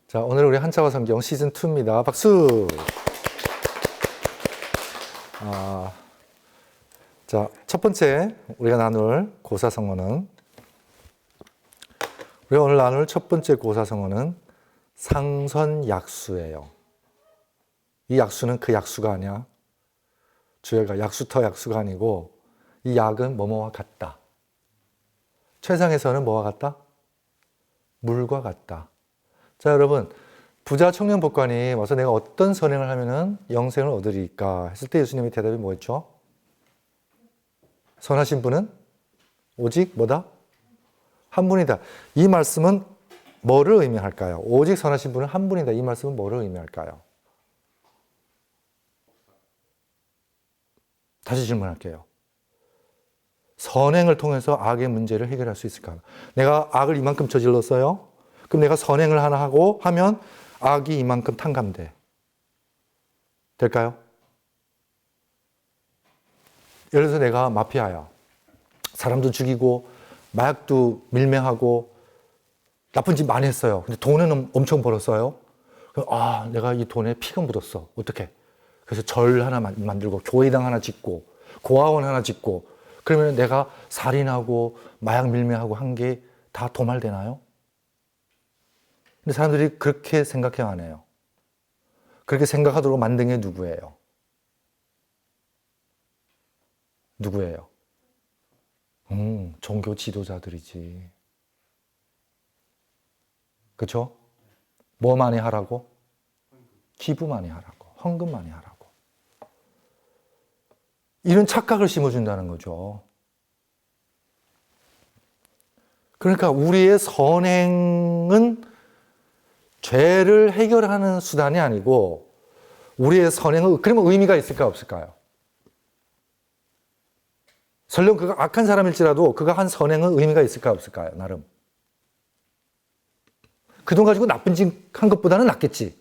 자, 오늘 우리 한자와 성경 시즌 2입니다. 박수! 자, 첫 번째 우리가 나눌 고사성어는, 우리가 오늘 나눌 첫 번째 고사성어는 상선약수예요. 이 약수는 그 약수가 아니야. 주어가 약수터 약수가 아니고, 이 약은 뭐뭐와 같다. 최상에서는 뭐와 같다? 물과 같다. 자, 여러분, 부자 청년 법관이 와서 내가 어떤 선행을 하면은 영생을 얻으리까 했을 때 예수님의 대답이 뭐였죠? 선하신 분은 오직 뭐다? 한 분이다. 이 말씀은 뭐를 의미할까요? 오직 선하신 분은 한 분이다. 이 말씀은 뭐를 의미할까요? 다시 질문할게요. 선행을 통해서 악의 문제를 해결할 수 있을까? 내가 악을 이만큼 저질렀어요? 그럼 내가 선행을 하나 하고 하면 악이 이만큼 탕감돼. 될까요? 예를 들어서 내가 마피아야. 사람도 죽이고 마약도 밀매하고 나쁜 짓 많이 했어요. 근데 돈은 엄청 벌었어요. 그럼 내가 이 돈에 피가 묻었어. 어떡해? 그래서 절 하나 만들고 교회당 하나 짓고 고아원 하나 짓고 그러면 내가 살인하고 마약 밀매하고 한 게 다 도말되나요? 근데 사람들이 그렇게 생각해요, 안 해요? 그렇게 생각하도록 만든 게 누구예요? 누구예요? 종교 지도자들이지. 그렇죠? 뭐 많이 하라고? 기부 많이 하라고. 헌금 많이 하라고. 이런 착각을 심어준다는 거죠. 그러니까 우리의 선행은 죄를 해결하는 수단이 아니고 우리의 선행은 그러면 의미가 있을까 없을까요? 설령 그가 악한 사람일지라도 그가 한 선행은 의미가 있을까 없을까요? 나름. 그 돈 가지고 나쁜 짓 한 것보다는 낫겠지.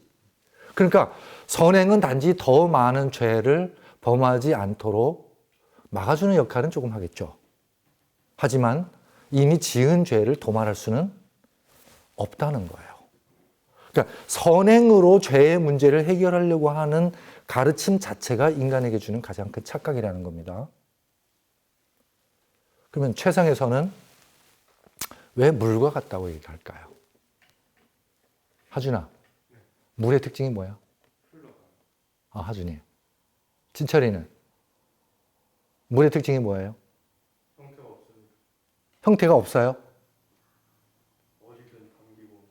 그러니까 선행은 단지 더 많은 죄를 범하지 않도록 막아주는 역할은 조금 하겠죠. 하지만 이미 지은 죄를 도말할 수는 없다는 거예요. 그러니까 선행으로 죄의 문제를 해결하려고 하는 가르침 자체가 인간에게 주는 가장 큰 착각이라는 겁니다. 그러면 최상에서는 왜 물과 같다고 얘기할까요? 하준아, 물의 특징이 뭐야? 하준이. 진철이는? 물의 특징이 뭐예요? 형태가 없어요. 형태가 없어요? 어디든 담기고.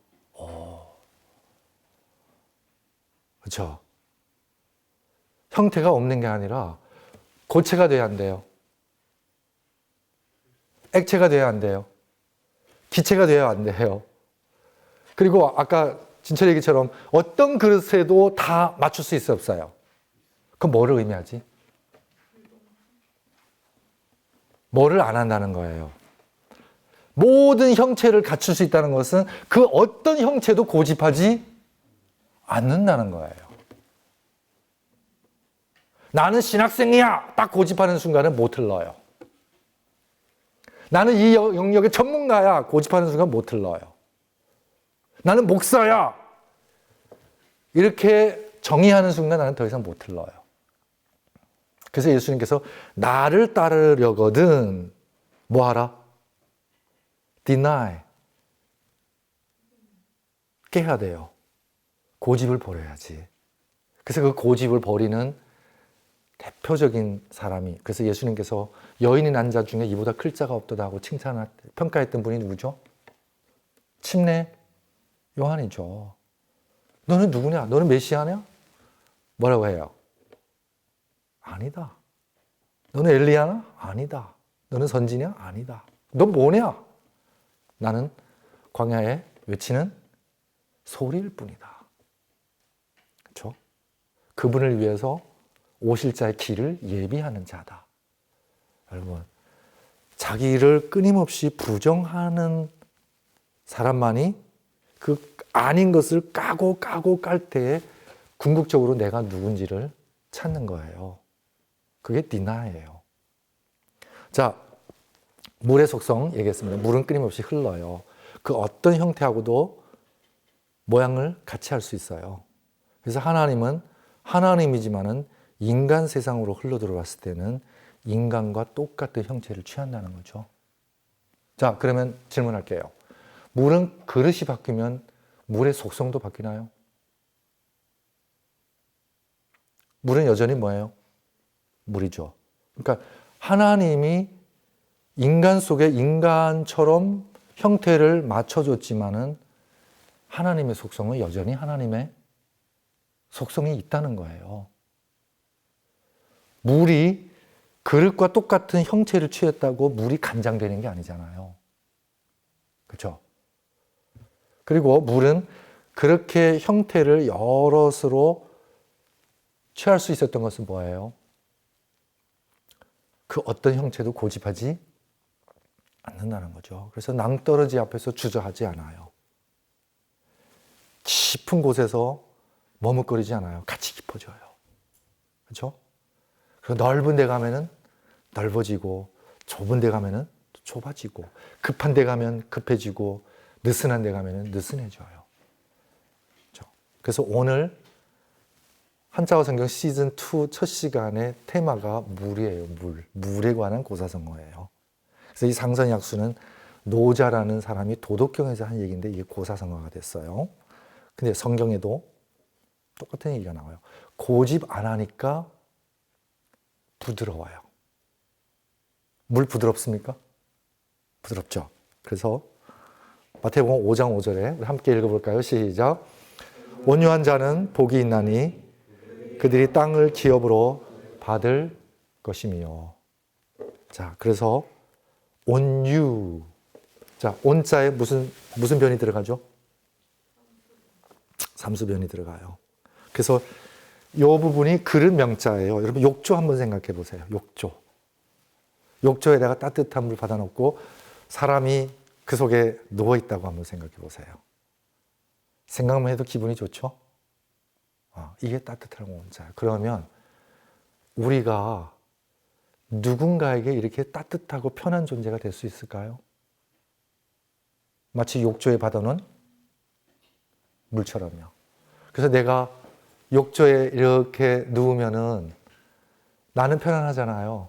그렇죠. 형태가 없는 게 아니라 고체가 돼야 안 돼요. 액체가 돼야 안 돼요. 기체가 돼야 안 돼요. 그리고 아까 진철 얘기처럼 어떤 그릇에도 다 맞출 수 있어 없어요? 그럼 뭐를 의미하지? 뭐를 안 한다는 거예요. 모든 형체를 갖출 수 있다는 것은 그 어떤 형체도 고집하지 않는다는 거예요. 나는 신학생이야! 딱 고집하는 순간은 못 흘러요. 나는 이 영역의 전문가야! 고집하는 순간 못 흘러요. 나는 목사야! 이렇게 정의하는 순간 나는 더 이상 못 흘러요. 그래서 예수님께서 나를 따르려거든 뭐 하라? deny. 깨야 돼요. 고집을 버려야지. 그래서 그 고집을 버리는 대표적인 사람이, 그래서 예수님께서 여인이 난 자 중에 이보다 클 자가 없도다 하고 평가했던 분이 누구죠? 침례 요한이죠. 너는 누구냐? 너는 메시아냐? 뭐라고 해요? 아니다. 너는 엘리야나? 아니다. 너는 선지냐? 아니다. 너 뭐냐? 나는 광야에 외치는 소리일 뿐이다. 그렇죠? 그분을 위해서 오실 자의 길을 예비하는 자다. 여러분, 자기 일을 끊임없이 부정하는 사람만이 그 아닌 것을 까고 깔 때에 궁극적으로 내가 누군지를 찾는 거예요. 그게 디나예요. 자, 물의 속성 얘기했습니다. 물은 끊임없이 흘러요. 그 어떤 형태하고도 모양을 같이 할 수 있어요. 그래서 하나님은 하나님이지만은 인간 세상으로 흘러 들어왔을 때는 인간과 똑같은 형체를 취한다는 거죠. 자, 그러면 질문할게요. 물은 그릇이 바뀌면 물의 속성도 바뀌나요? 물은 여전히 뭐예요? 물이죠. 그러니까 하나님이 인간 속에 인간처럼 형태를 맞춰줬지만은 하나님의 속성은 여전히 하나님의 속성이 있다는 거예요. 물이 그릇과 똑같은 형체를 취했다고 물이 간장되는 게 아니잖아요. 그렇죠? 그리고 물은 그렇게 형태를 여럿으로 취할 수 있었던 것은 뭐예요? 그 어떤 형체도 고집하지 않는다는 거죠. 그래서 낭떠러지 앞에서 주저하지 않아요. 깊은 곳에서 머뭇거리지 않아요. 같이 깊어져요. 그렇죠? 그리고 넓은 데 가면은 넓어지고 좁은 데 가면은 좁아지고 급한 데 가면 급해지고 느슨한 데 가면은 느슨해져요. 그렇죠? 그래서 오늘 한자어 성경 시즌 2 첫 시간의 테마가 물이에요. 물에 관한 고사성어예요. 그래서 이 상선약수는 노자라는 사람이 도덕경에서 한 얘기인데 이게 고사성어가 됐어요. 근데 성경에도 똑같은 얘기가 나와요. 고집 안 하니까 부드러워요. 물 부드럽습니까? 부드럽죠. 그래서 마태복음 5장 5절에 함께 읽어볼까요? 시작. 온유한 자는 복이 있나니 그들이 땅을 기업으로 받을 것이며. 자, 그래서 온유. 자, 온자에 무슨 변이 들어가죠? 삼수변이 들어가요. 그래서 이 부분이 그릇 명자예요. 여러분 욕조 한번 생각해 보세요. 욕조. 욕조에다가 따뜻한 물 받아놓고 사람이 그 속에 누워있다고 한번 생각해 보세요. 생각만 해도 기분이 좋죠? 이게 따뜻한 온자예요. 그러면 우리가 누군가에게 이렇게 따뜻하고 편한 존재가 될 수 있을까요? 마치 욕조에 받아놓은 물처럼요. 그래서 내가 욕조에 이렇게 누우면은 나는 편안하잖아요.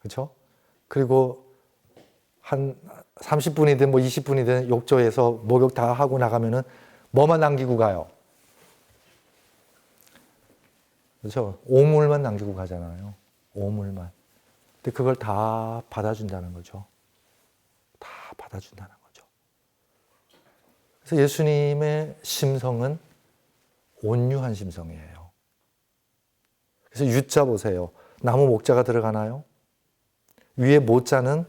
그렇죠? 그리고 한 30분이든 뭐 20분이든 욕조에서 목욕 다 하고 나가면은 뭐만 남기고 가요? 그렇죠? 오물만 남기고 가잖아요. 오물만. 근데 그걸 다 받아준다는 거죠. 다 받아준다는 거죠. 그래서 예수님의 심성은 온유한 심성이에요. 그래서 유자 보세요. 나무 목자가 들어가나요? 위에 모자는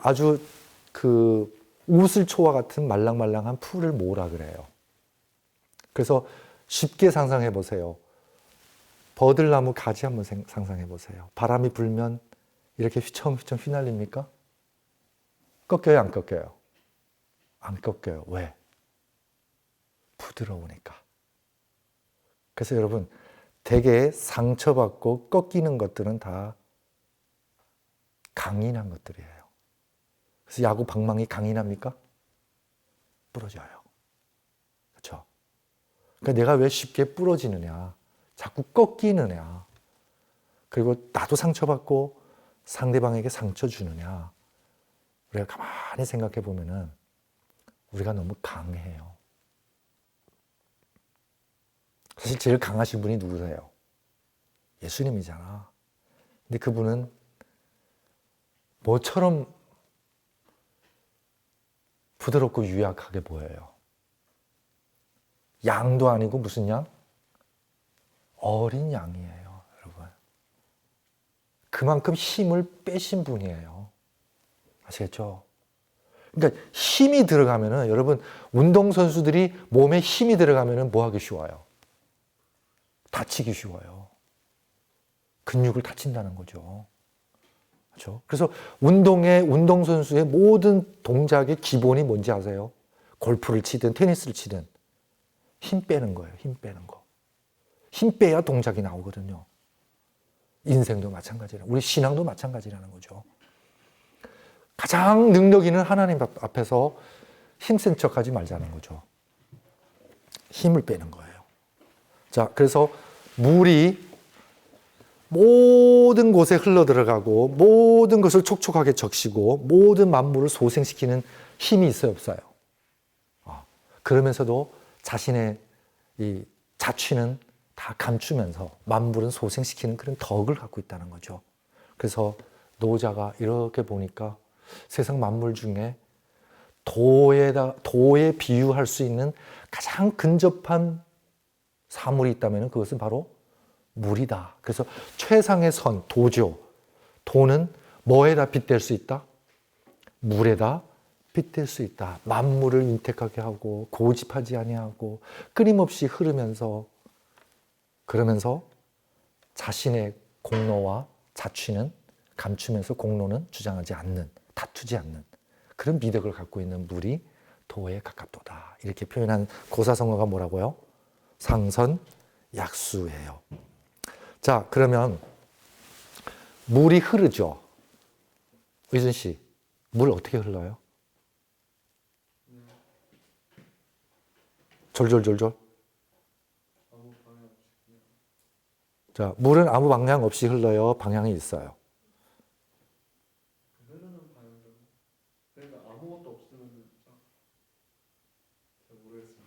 아주 그 우슬초와 같은 말랑말랑한 풀을 모으라 그래요. 그래서 쉽게 상상해 보세요. 버들나무 가지 한번 상상해 보세요. 바람이 불면 이렇게 휘청휘청 휘날립니까? 꺾여요, 안 꺾여요? 안 꺾여요. 왜? 부드러우니까. 그래서 여러분, 되게 상처받고 꺾이는 것들은 다 강인한 것들이에요. 그래서 야구 방망이 강인합니까? 부러져요. 그렇죠? 그러니까 내가 왜 쉽게 부러지느냐? 자꾸 꺾이느냐? 그리고 나도 상처받고 상대방에게 상처 주느냐? 우리가 가만히 생각해 보면은 우리가 너무 강해요. 사실 제일 강하신 분이 누구세요? 예수님이잖아. 근데 그분은 뭐처럼 부드럽고 유약하게 보여요. 양도 아니고 무슨 양? 어린 양이에요, 여러분. 그만큼 힘을 빼신 분이에요. 아시겠죠? 그러니까 힘이 들어가면은 여러분 운동선수들이 몸에 힘이 들어가면은 뭐 하기 쉬워요? 다치기 쉬워요. 근육을 다친다는 거죠. 그렇죠? 그래서 운동선수의 모든 동작의 기본이 뭔지 아세요? 골프를 치든 테니스를 치든 힘 빼는 거예요. 힘 빼는 거. 힘 빼야 동작이 나오거든요. 인생도 마찬가지라. 우리 신앙도 마찬가지라는 거죠. 가장 능력 있는 하나님 앞에서 힘센 척하지 말자는 거죠. 힘을 빼는 거예요. 자, 그래서 물이 모든 곳에 흘러 들어가고 모든 것을 촉촉하게 적시고 모든 만물을 소생시키는 힘이 있어요, 없어요? 그러면서도 자신의 이 자취는 다 감추면서 만물은 소생시키는 그런 덕을 갖고 있다는 거죠. 그래서 노자가 이렇게 보니까 세상 만물 중에 도에 비유할 수 있는 가장 근접한 사물이 있다면 그것은 바로 물이다. 그래서 최상의 선, 도죠. 도는 뭐에다 빗댈 수 있다? 물에다 빗댈 수 있다. 만물을 인택하게 하고 고집하지 아니하고 끊임없이 흐르면서 그러면서 자신의 공로와 자취는 감추면서 공로는 주장하지 않는, 다투지 않는 그런 미덕을 갖고 있는 물이 도에 가깝도다. 이렇게 표현한 고사성어가 뭐라고요? 상선약수예요. 자, 그러면 물이 흐르죠. 의준 씨, 물 어떻게 흘러요? 졸졸졸졸. 자, 물은 아무 방향 없이 흘러요? 방향이 있어요? 흐르는 방향대로. 그러니까 아무것도 없으면 잘 모르겠습니다.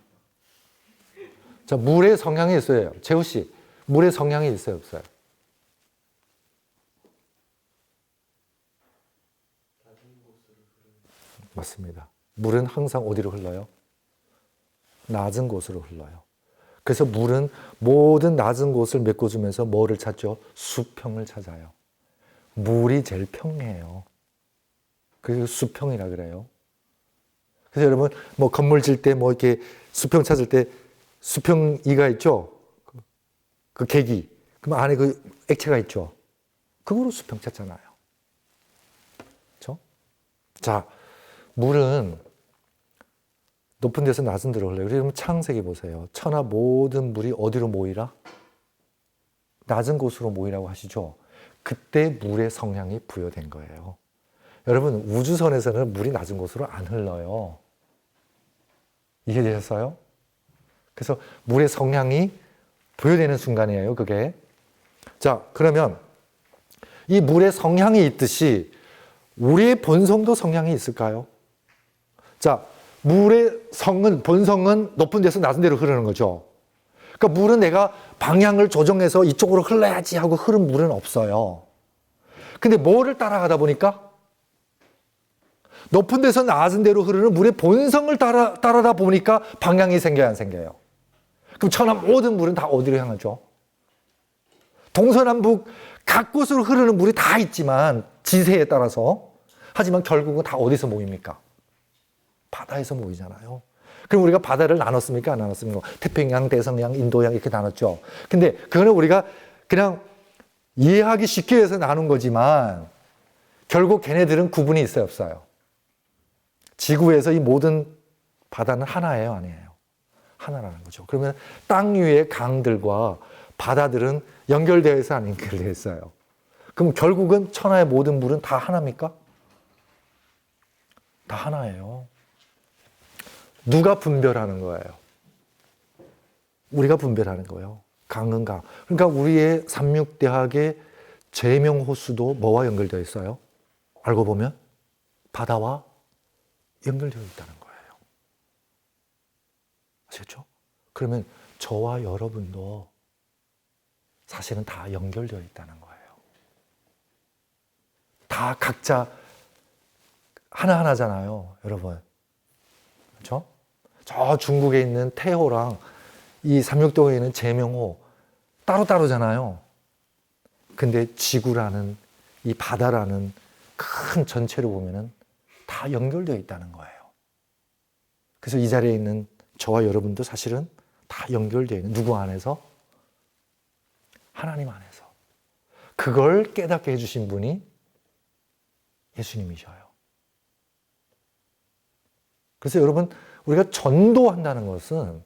자, 물의 성향이 있어요. 재우 씨, 물의 성향이 있어요, 없어요? 낮은 곳으로 흐르는. 맞습니다. 물은 항상 어디로 흘러요? 낮은 곳으로 흘러요. 그래서 물은 모든 낮은 곳을 메꿔주면서 뭐를 찾죠? 수평을 찾아요. 물이 제일 평해요. 그래서 수평이라 그래요. 그래서 여러분, 뭐 건물 질 때 뭐 이렇게 수평 찾을 때 수평이가 있죠? 그 계기. 그럼 안에 그 액체가 있죠? 그거로 수평 찾잖아요. 그렇죠? 자, 물은 높은 데서 낮은 데로 흘러요. 그러면 창세기 보세요. 천하 모든 물이 어디로 모이라? 낮은 곳으로 모이라고 하시죠. 그때 물의 성향이 부여된 거예요. 여러분, 우주선에서는 물이 낮은 곳으로 안 흘러요. 이해되셨어요? 그래서 물의 성향이 부여되는 순간이에요, 그게. 자, 그러면 이 물의 성향이 있듯이 우리의 본성도 성향이 있을까요? 자, 물의 본성은 높은 데서 낮은 데로 흐르는 거죠. 그러니까 물은 내가 방향을 조정해서 이쪽으로 흘러야지 하고 흐른 물은 없어요. 근데 뭐를 따라가다 보니까 높은 데서 낮은 데로 흐르는 물의 본성을 따라다 보니까 방향이 생겨야 안 생겨요? 그럼 천하 모든 물은 다 어디로 향하죠? 동서남북 각 곳으로 흐르는 물이 다 있지만 지세에 따라서 하지만 결국은 다 어디서 모입니까? 바다에서 모이잖아요. 그럼 우리가 바다를 나눴습니까? 안 나눴습니까? 태평양, 대서양, 인도양 이렇게 나눴죠. 근데 그거는 우리가 그냥 이해하기 쉽게 해서 나눈 거지만 결국 걔네들은 구분이 있어요, 없어요? 지구에서 이 모든 바다는 하나예요, 아니에요? 하나라는 거죠. 그러면 땅 위의 강들과 바다들은 연결되어 있어, 안 연결되어 있어요? 그럼 결국은 천하의 모든 물은 다 하나입니까? 다 하나예요. 누가 분별하는 거예요? 우리가 분별하는 거예요. 강은 강. 그러니까 우리의 삼육대학의 제명호수도 뭐와 연결되어 있어요? 알고 보면 바다와 연결되어 있다는 거예요. 아시겠죠? 그러면 저와 여러분도 사실은 다 연결되어 있다는 거예요. 다 각자 하나하나잖아요, 여러분. 그렇죠? 저 중국에 있는 태호랑 이 삼육동에 있는 제명호 따로따로잖아요. 근데 지구라는 이 바다라는 큰 전체를 보면은 다 연결되어 있다는 거예요. 그래서 이 자리에 있는 저와 여러분도 사실은 다 연결되어 있는 누구 안에서? 하나님 안에서. 그걸 깨닫게 해주신 분이 예수님이셔요. 그래서 여러분, 우리가 전도한다는 것은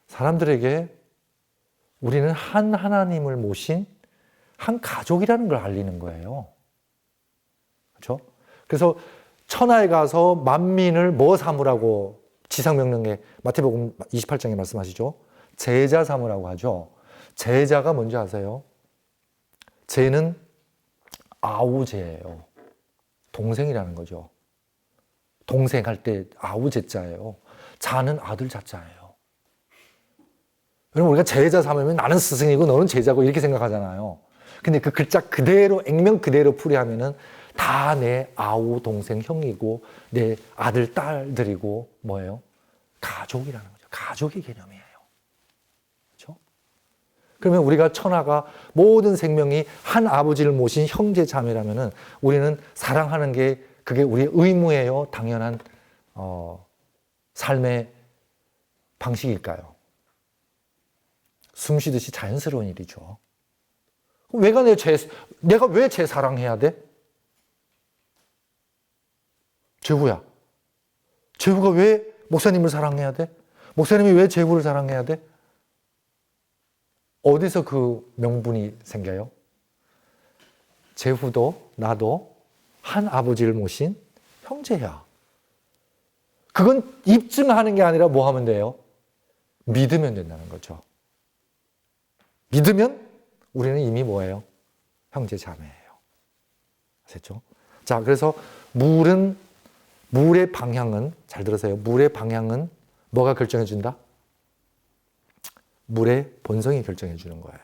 사람들에게 우리는 한 하나님을 모신 한 가족이라는 걸 알리는 거예요. 그렇죠? 그래서 천하에 가서 만민을 뭐 삼으라고 지상명령에 마태복음 28장에 말씀하시죠. 제자 삼으라고 하죠. 제자가 뭔지 아세요? 제는 아우제예요. 동생이라는 거죠. 동생 할 때 아우제자예요. 자는 아들 자자예요. 여러분 우리가 제자 삼으면 나는 스승이고 너는 제자고 이렇게 생각하잖아요. 근데 그 글자 그대로 액면 그대로 풀이하면은 다 내 아우 동생 형이고 내 아들 딸들이고 뭐예요? 가족이라는 거죠. 가족의 개념이에요. 그렇죠? 그러면 우리가 천하가 모든 생명이 한 아버지를 모신 형제 자매라면은 우리는 사랑하는 게 그게 우리의 의무예요. 당연한 삶의 방식일까요? 숨 쉬듯이 자연스러운 일이죠. 내가 왜 쟤 사랑해야 돼? 제후야. 제후가 왜 목사님을 사랑해야 돼? 목사님이 왜 제후를 사랑해야 돼? 어디서 그 명분이 생겨요? 제후도 나도 한 아버지를 모신 형제야. 그건 입증하는 게 아니라 뭐 하면 돼요? 믿으면 된다는 거죠. 믿으면 우리는 이미 뭐예요? 형제 자매예요. 아셨죠? 자, 그래서 물의 방향은, 잘 들으세요. 물의 방향은 뭐가 결정해 준다? 물의 본성이 결정해 주는 거예요.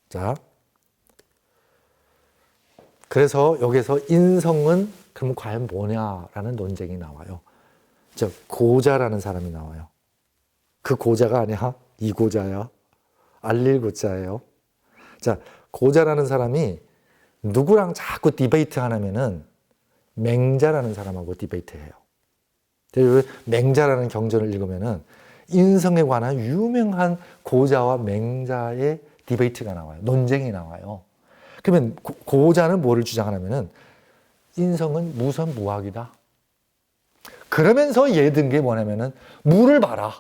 자, 그래서 여기서 인성은 그럼 과연 뭐냐라는 논쟁이 나와요. 즉 고자라는 사람이 나와요. 그 고자가 아니야. 이 고자야. 알릴 고자예요. 자, 고자라는 사람이 누구랑 자꾸 디베이트 하냐면은 맹자라는 사람하고 디베이트해요. 맹자라는 경전을 읽으면은 인성에 관한 유명한 고자와 맹자의 디베이트가 나와요. 논쟁이 나와요. 그러면 고자는 뭐를 주장하냐면은 인성은 무선무학이다. 그러면서 얘 든 게 뭐냐면은 물을 봐라.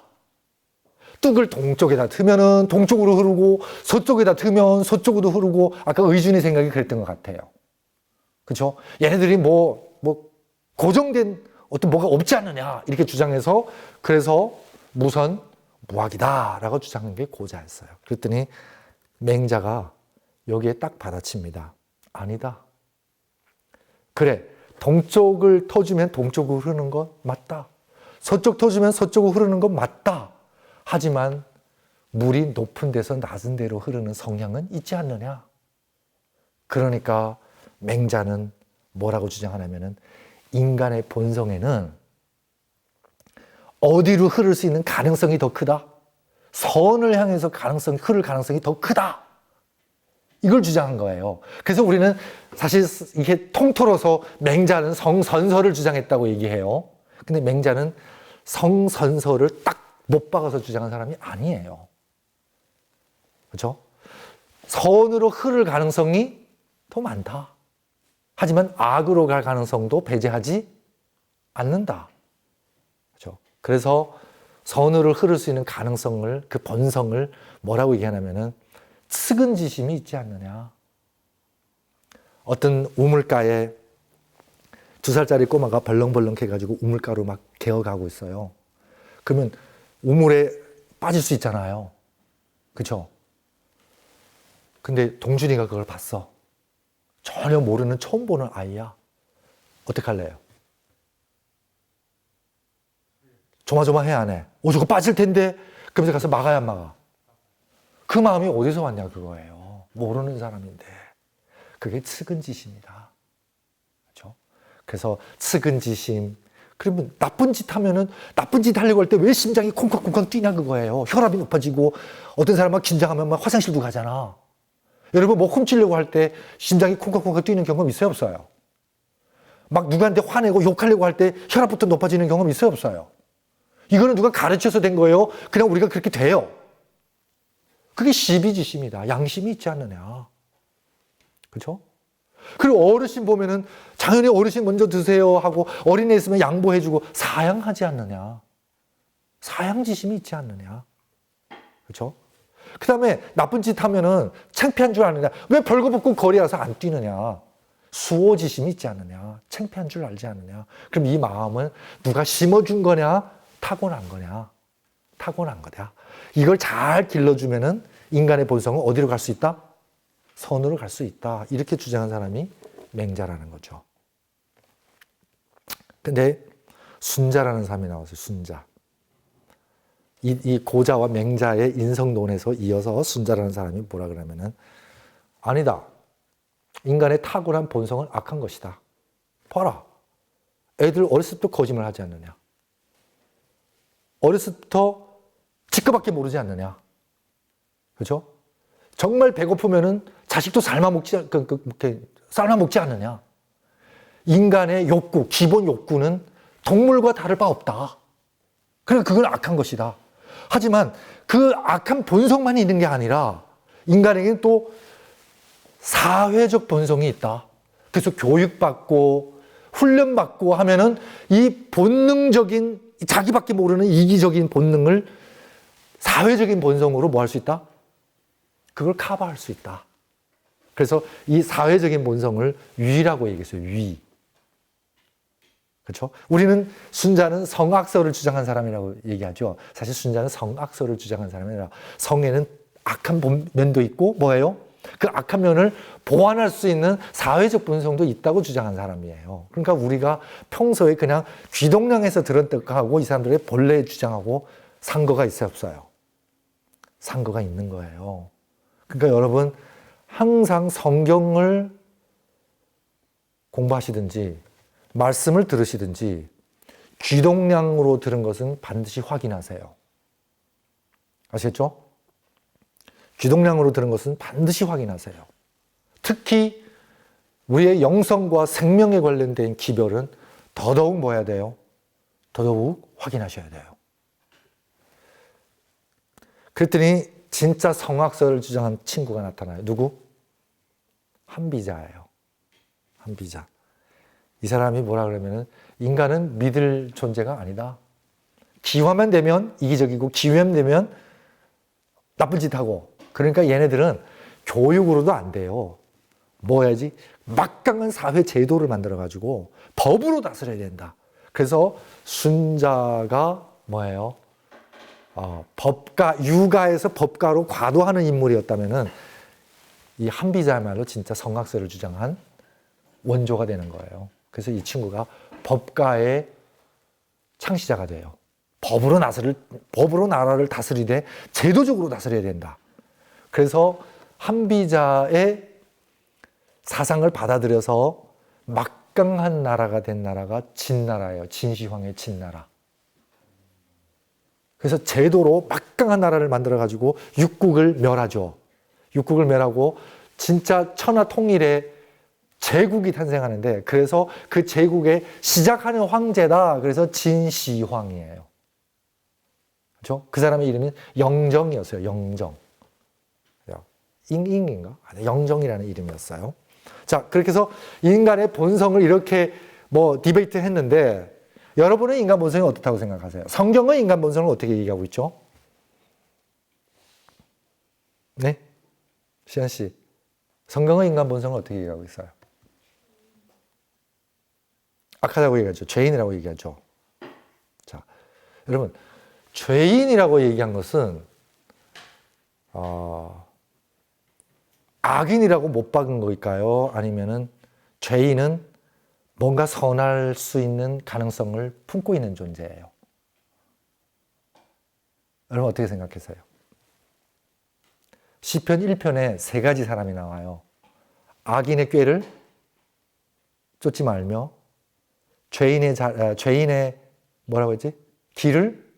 뚝을 동쪽에다 트면은 동쪽으로 흐르고 서쪽에다 트면 서쪽으로 흐르고 아까 의준이 생각이 그랬던 것 같아요. 그렇죠? 얘네들이 뭐 고정된 어떤 뭐가 없지 않느냐 이렇게 주장해서 그래서 무선 무학이다라고 주장한 게 고자였어요. 그랬더니 맹자가 여기에 딱 받아칩니다. 아니다. 그래, 동쪽을 터주면 동쪽으로 흐르는 건 맞다. 서쪽 터주면 서쪽으로 흐르는 건 맞다. 하지만 물이 높은 데서 낮은 데로 흐르는 성향은 있지 않느냐. 그러니까 맹자는 뭐라고 주장하냐면은 인간의 본성에는 어디로 흐를 수 있는 가능성이 더 크다. 선을 향해서 흐를 가능성이 더 크다. 이걸 주장한 거예요. 그래서 우리는 사실 이게 통틀어서 맹자는 성선설을 주장했다고 얘기해요. 근데 맹자는 성선설을 딱 못 박아서 주장한 사람이 아니에요. 그렇죠? 선으로 흐를 가능성이 더 많다. 하지만 악으로 갈 가능성도 배제하지 않는다. 그렇죠? 그래서 선으로 흐를 수 있는 가능성을, 그 본성을 뭐라고 얘기하냐면은 측은지심이 있지 않느냐. 어떤 우물가에 2살짜리 꼬마가 벌렁벌렁 해가지고 우물가로 막 개어가고 있어요. 그러면 우물에 빠질 수 있잖아요. 그렇죠? 근데 동준이가 그걸 봤어. 전혀 모르는 처음 보는 아이야. 어떡할래요? 조마조마해 안 해? 저거 빠질 텐데. 그러면서 가서 막아야 안 막아? 그 마음이 어디서 왔냐 그거예요. 모르는 사람인데. 그게 측은지심이다. 그렇죠? 그래서 측은지심. 그러면 나쁜 짓 하면은 나쁜 짓 하려고 할 때 왜 심장이 콩쾅콩쾅 뛰냐 그거예요. 혈압이 높아지고 어떤 사람은 막 긴장하면 막 화장실도 가잖아. 여러분 뭐 훔치려고 할 때 심장이 콩쾅콩쾅 뛰는 경험 있어요 없어요? 막 누구한테 화내고 욕하려고 할 때 혈압부터 높아지는 경험 있어요 없어요? 이거는 누가 가르쳐서 된 거예요? 그냥 우리가 그렇게 돼요. 그게 시비지심이다. 양심이 있지 않느냐. 그렇죠? 그리고 어르신 보면은 당연히 어르신 먼저 드세요 하고 어린애 있으면 양보해주고 사양하지 않느냐. 사양지심이 있지 않느냐. 그렇죠? 그 다음에 나쁜 짓 하면은 창피한 줄 아느냐. 왜 벌거벗고 거리 와서 안 뛰느냐. 수호지심이 있지 않느냐, 창피한 줄 알지 않느냐. 그럼 이 마음은 누가 심어준 거냐, 타고난 거냐, 타고난 거냐. 이걸 잘 길러주면은 인간의 본성은 어디로 갈 수 있다? 선으로 갈 수 있다. 이렇게 주장한 사람이 맹자라는 거죠. 근데 순자라는 사람이 나왔어요. 순자. 이 고자와 맹자의 인성론에서 이어서 순자라는 사람이 뭐라 그러면은 아니다. 인간의 탁월한 본성은 악한 것이다. 봐라. 애들 어렸을 때부터 거짓말 하지 않느냐. 어렸을 때부터 지꺼밖에 모르지 않느냐. 그렇죠? 정말 배고프면은 자식도 삶아 먹지 않느냐. 인간의 욕구, 기본 욕구는 동물과 다를 바 없다. 그래서 그건 악한 것이다. 하지만 그 악한 본성만 있는 게 아니라 인간에게는 또 사회적 본성이 있다. 그래서 교육받고 훈련받고 하면은 이 본능적인 자기밖에 모르는 이기적인 본능을 사회적인 본성으로 뭐 할 수 있다? 그걸 커버할 수 있다. 그래서 이 사회적인 본성을 위라고 얘기했어요. 위. 그렇죠? 우리는 순자는 성악설을 주장한 사람이라고 얘기하죠. 사실 순자는 성악설을 주장한 사람이 아니라 성에는 악한 면도 있고 뭐예요? 그 악한 면을 보완할 수 있는 사회적 본성도 있다고 주장한 사람이에요. 그러니까 우리가 평소에 그냥 귀동냥에서 들은 뜻하고 이 사람들의 본래 주장하고 상거가 있어요, 없어요? 상거가 있는 거예요. 그러니까 여러분 항상 성경을 공부하시든지 말씀을 들으시든지 귀동냥으로 들은 것은 반드시 확인하세요. 아시겠죠? 귀동냥으로 들은 것은 반드시 확인하세요. 특히 우리의 영성과 생명에 관련된 기별은 더더욱 뭐 해야 돼요? 더더욱 확인하셔야 돼요. 그랬더니 진짜 성악설을 주장한 친구가 나타나요. 누구? 한비자예요. 한비자. 이 사람이 뭐라 그러면은 인간은 믿을 존재가 아니다. 기화만 되면 이기적이고 기회만 되면 나쁜 짓 하고. 그러니까 얘네들은 교육으로도 안 돼요. 뭐 해야지? 막강한 사회 제도를 만들어가지고 법으로 다스려야 된다. 그래서 순자가 뭐예요? 법가, 육아에서 법가로 과도하는 인물이었다면은 이 한비자야말로 진짜 성악설을 주장한 원조가 되는 거예요. 그래서 이 친구가 법가의 창시자가 돼요. 법으로 나라를 다스리되 제도적으로 다스려야 된다. 그래서 한비자의 사상을 받아들여서 막강한 나라가 된 나라가 진나라예요. 진시황의 진나라. 그래서 제도로 막강한 나라를 만들어가지고 육국을 멸하죠. 육국을 멸하고 진짜 천하 통일의 제국이 탄생하는데 그래서 그 제국의 시작하는 황제다. 그래서 진시황이에요. 그렇죠? 그 사람의 이름은 영정이었어요. 영정. 잉잉인가? 영정이라는 이름이었어요. 자, 그렇게 해서 인간의 본성을 이렇게 뭐 디베이트 했는데 여러분은 인간 본성이 어떻다고 생각하세요? 성경은 인간 본성을 어떻게 얘기하고 있죠? 네? 시안 씨. 성경은 인간 본성을 어떻게 얘기하고 있어요? 악하다고 얘기하죠. 죄인이라고 얘기하죠. 자, 여러분, 죄인이라고 얘기한 것은, 악인이라고 못 박은 걸까요? 아니면은 죄인은 뭔가 선할 수 있는 가능성을 품고 있는 존재예요. 여러분 어떻게 생각하세요? 시편 1편에 세 가지 사람이 나와요. 악인의 꾀를 쫓지 말며 죄인의 뭐라고 했지? 길을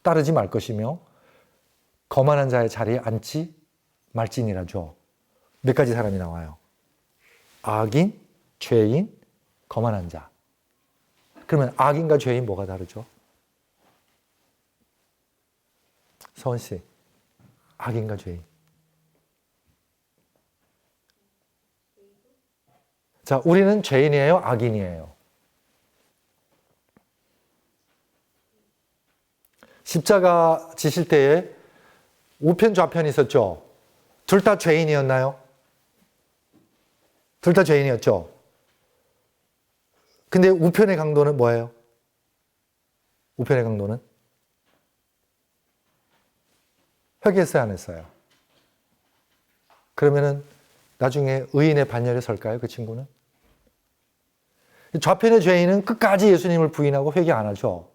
따르지 말 것이며 거만한 자의 자리에 앉지 말지니라죠. 몇 가지 사람이 나와요. 악인, 죄인, 거만한 자. 그러면 악인과 죄인 뭐가 다르죠? 서원 씨, 악인과 죄인. 자, 우리는 죄인이에요, 악인이에요? 십자가 지실 때에 우편 좌편이 있었죠? 둘 다 죄인이었나요? 둘 다 죄인이었죠? 근데 우편의 강도는 뭐예요? 우편의 강도는? 회개했어요, 안 했어요? 그러면은 나중에 의인의 반열에 설까요, 그 친구는? 좌편의 죄인은 끝까지 예수님을 부인하고 회개 안 하죠.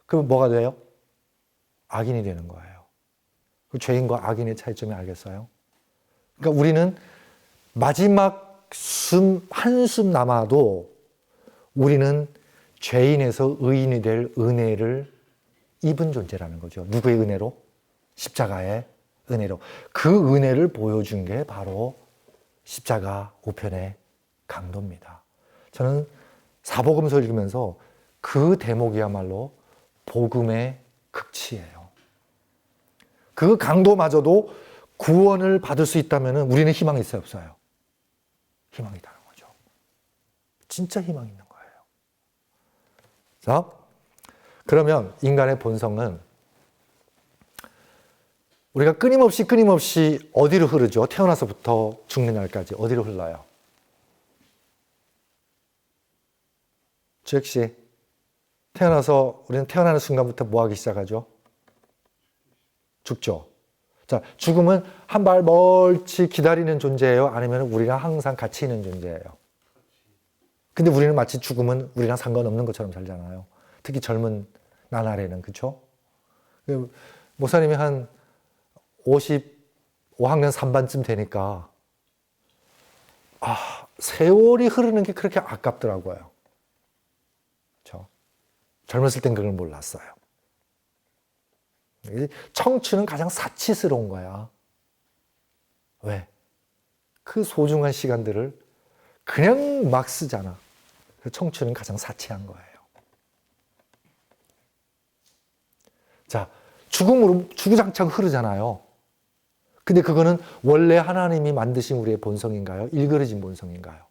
그럼 뭐가 돼요? 악인이 되는 거예요. 그 죄인과 악인의 차이점이 알겠어요? 그러니까 우리는 마지막 한숨 남아도 우리는 죄인에서 의인이 될 은혜를 입은 존재라는 거죠. 누구의 은혜로? 십자가의 은혜로. 그 은혜를 보여준 게 바로 십자가 우편의 강도입니다. 저는 사복음서를 읽으면서 그 대목이야말로 복음의 극치예요. 그 강도마저도 구원을 받을 수 있다면 우리는 희망이 있어요, 없어요? 희망이 있다는 거죠. 진짜 희망이 있는 거예요. 자, 그러면 인간의 본성은 우리가 끊임없이 어디로 흐르죠? 태어나서부터 죽는 날까지 어디로 흘러요? 즉시 우리는 태어나는 순간부터 뭐 하기 시작하죠? 죽죠. 자, 죽음은 한 발 멀리 기다리는 존재예요? 아니면 우리랑 항상 같이 있는 존재예요? 근데 우리는 마치 죽음은 우리랑 상관없는 것처럼 살잖아요. 특히 젊은 나날에는, 그렇죠? 목사님이 한 55학년 3반쯤 되니까 세월이 흐르는 게 그렇게 아깝더라고요. 그렇죠? 젊었을 땐 그걸 몰랐어요. 청춘은 가장 사치스러운 거야. 왜? 그 소중한 시간들을 그냥 막 쓰잖아. 청춘은 가장 사치한 거예요. 자, 죽음으로 주구장창 흐르잖아요. 근데 그거는 원래 하나님이 만드신 우리의 본성인가요? 일그러진 본성인가요?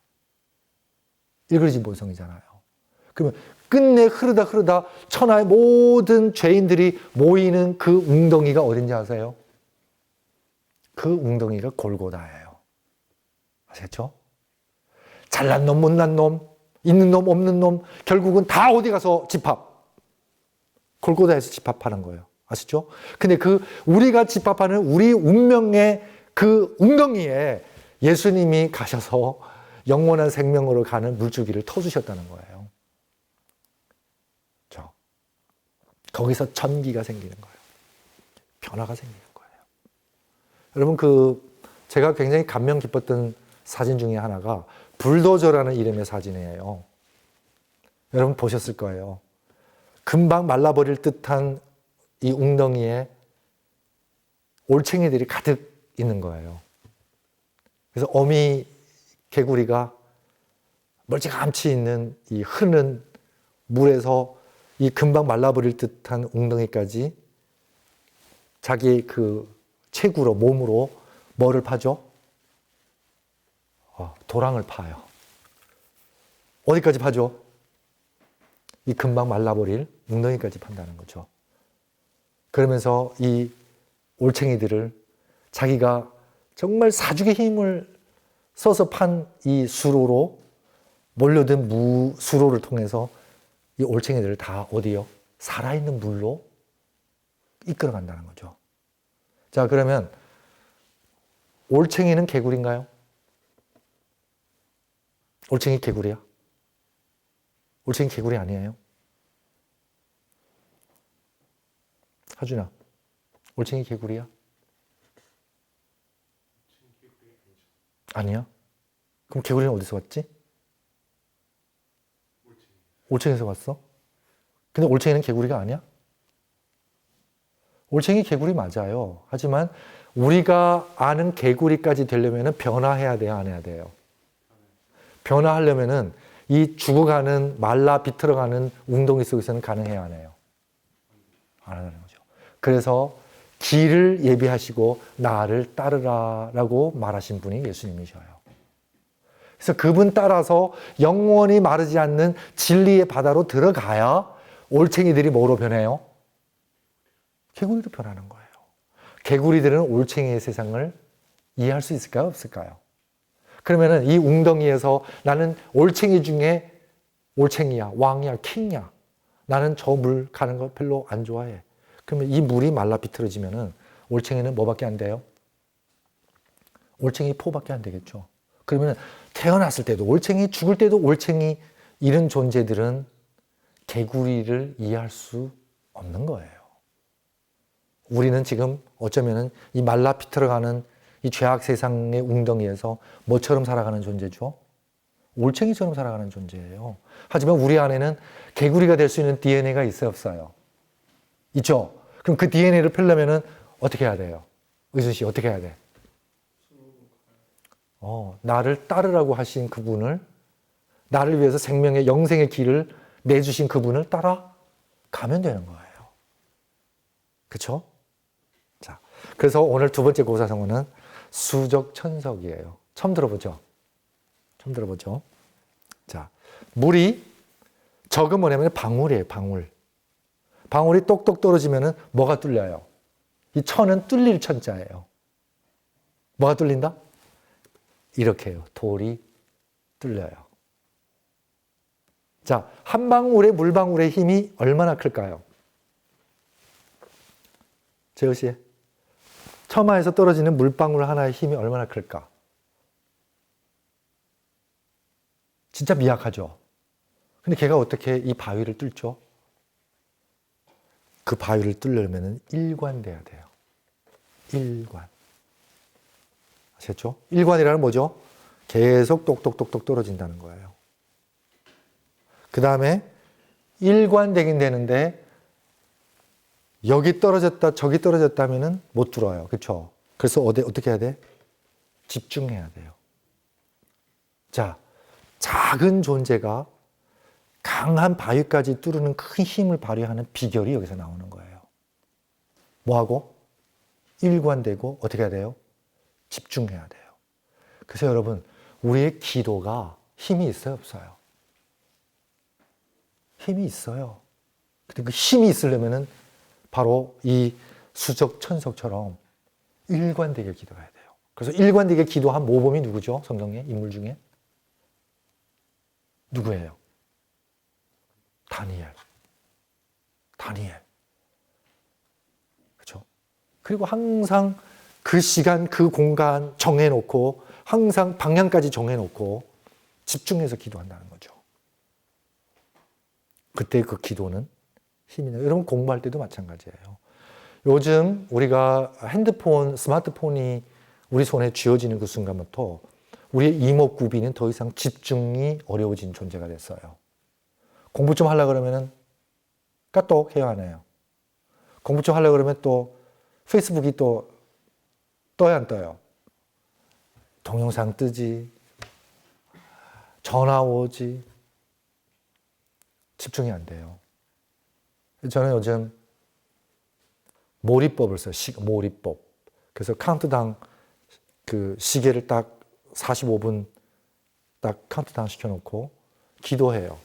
일그러진 본성이잖아요. 그러면 끝내 흐르다 천하의 모든 죄인들이 모이는 그 웅덩이가 어딘지 아세요? 그 웅덩이가 골고다예요. 아시겠죠? 잘난 놈, 못난 놈, 있는 놈, 없는 놈, 결국은 다 어디 가서 집합. 골고다에서 집합하는 거예요. 아시죠? 근데 우리가 집합하는 우리 운명의 그 웅덩이에 예수님이 가셔서 영원한 생명으로 가는 물줄기를 터주셨다는 거예요. 거기서 전기가 생기는 거예요. 변화가 생기는 거예요. 여러분, 제가 굉장히 감명 깊었던 사진 중에 하나가 불도저라는 이름의 사진이에요. 여러분 보셨을 거예요. 금방 말라버릴 듯한 이 웅덩이에 올챙이들이 가득 있는 거예요. 그래서 어미 개구리가 멀찌감치 있는 이 흐르는 물에서 이 금방 말라버릴 듯한 웅덩이까지 자기 그 체구로, 몸으로 뭐를 파죠? 도랑을 파요. 어디까지 파죠? 이 금방 말라버릴 웅덩이까지 판다는 거죠. 그러면서 이 올챙이들을 자기가 정말 사죽의 힘을 써서 판 이 수로로 몰려든 수로를 통해서 이 올챙이들을 다 어디요? 살아있는 물로 이끌어 간다는 거죠. 자, 그러면 올챙이는 개구리인가요? 올챙이 개구리야? 올챙이 개구리 아니에요? 하준아, 올챙이 개구리야? 아니야? 그럼 개구리는 어디서 왔지? 올챙이에서 왔어? 근데 올챙이는 개구리가 아니야? 올챙이 개구리 맞아요. 하지만 우리가 아는 개구리까지 되려면 변화해야 돼요, 안 해야 돼요? 변화하려면은 이 죽어가는 말라 비틀어가는 웅덩이 속에서는 가능해요, 안 해요? 안 하는 거죠. 그래서 길을 예비하시고 나를 따르라라고 말하신 분이 예수님이셔요. 그래서 그분 따라서 영원히 마르지 않는 진리의 바다로 들어가야 올챙이들이 뭐로 변해요? 개구리로 변하는 거예요. 개구리들은 올챙이의 세상을 이해할 수 있을까요? 없을까요? 그러면은 이 웅덩이에서 나는 올챙이 중에 올챙이야, 왕이야, 킹이야. 나는 저 물 가는 거 별로 안 좋아해. 그러면 이 물이 말라 비틀어지면은 올챙이는 뭐밖에 안 돼요? 올챙이 포밖에 안 되겠죠. 그러면 태어났을 때도 올챙이, 죽을 때도 올챙이, 이런 존재들은 개구리를 이해할 수 없는 거예요. 우리는 지금 어쩌면은 이 말라 비틀어가는 이 죄악 세상의 웅덩이에서 뭐처럼 살아가는 존재죠? 올챙이처럼 살아가는 존재예요. 하지만 우리 안에는 개구리가 될 수 있는 DNA가 있어요, 없어요? 있죠? 그럼 그 DNA를 펴려면은 어떻게 해야 돼요? 의순 씨, 어떻게 해야 돼? 나를 따르라고 하신 그분을, 나를 위해서 생명의 영생의 길을 내주신 그분을 따라가면 되는 거예요. 그렇죠? 자, 그래서 오늘 두 번째 고사성어는 수적천석이에요. 처음 들어보죠? 처음 들어보죠? 자, 물이 적은 뭐냐면 방울이에요, 방울. 방울이 똑똑 떨어지면은 뭐가 뚫려요? 이 천은 뚫릴 천자예요. 뭐가 뚫린다? 이렇게 해요. 돌이 뚫려요. 자, 한 방울의 물방울의 힘이 얼마나 클까요? 재호 씨, 처마에서 떨어지는 물방울 하나의 힘이 얼마나 클까? 진짜 미약하죠. 근데 걔가 어떻게 이 바위를 뚫죠? 그 바위를 뚫려면 일관돼야 돼요. 일관. 아시겠죠? 일관이라는 뭐죠? 계속 똑똑똑똑 떨어진다는 거예요. 그 다음에 일관되긴 되는데 여기 떨어졌다 저기 떨어졌다 하면은 못 뚫어요. 그렇죠? 그래서 어떻게 해야 돼? 집중해야 돼요. 자, 작은 존재가 강한 바위까지 뚫는 큰 힘을 발휘하는 비결이 여기서 나오는 거예요. 뭐하고? 일관되고 어떻게 해야 돼요? 집중해야 돼요. 그래서 여러분, 우리의 기도가 힘이 있어요, 없어요? 힘이 있어요. 근데 그 힘이 있으려면은 바로 이 수적천석처럼 일관되게 기도해야 돼요. 그래서 일관되게 기도한 모범이 누구죠? 성경의 인물 중에? 누구예요? 다니엘. 그렇죠? 그리고 항상 그 시간, 그 공간 정해놓고 항상 방향까지 정해놓고 집중해서 기도한다는 거죠. 그때 그 기도는 힘이 나요. 여러분 공부할 때도 마찬가지예요. 요즘 우리가 핸드폰, 스마트폰이 우리 손에 쥐어지는 그 순간부터 우리의 이목구비는 더 이상 집중이 어려워진 존재가 됐어요. 공부 좀 하려고 그러면은 까똑 해야 하나요? 공부 좀 하려고 그러면 또 페이스북이 또 떠야 안 떠요? 동영상 뜨지, 전화 오지, 집중이 안 돼요. 저는 요즘 몰입법을 써요. 몰입법. 그래서 카운트다운 그 시계를 딱 45분 딱 카운트다운 시켜놓고 기도해요.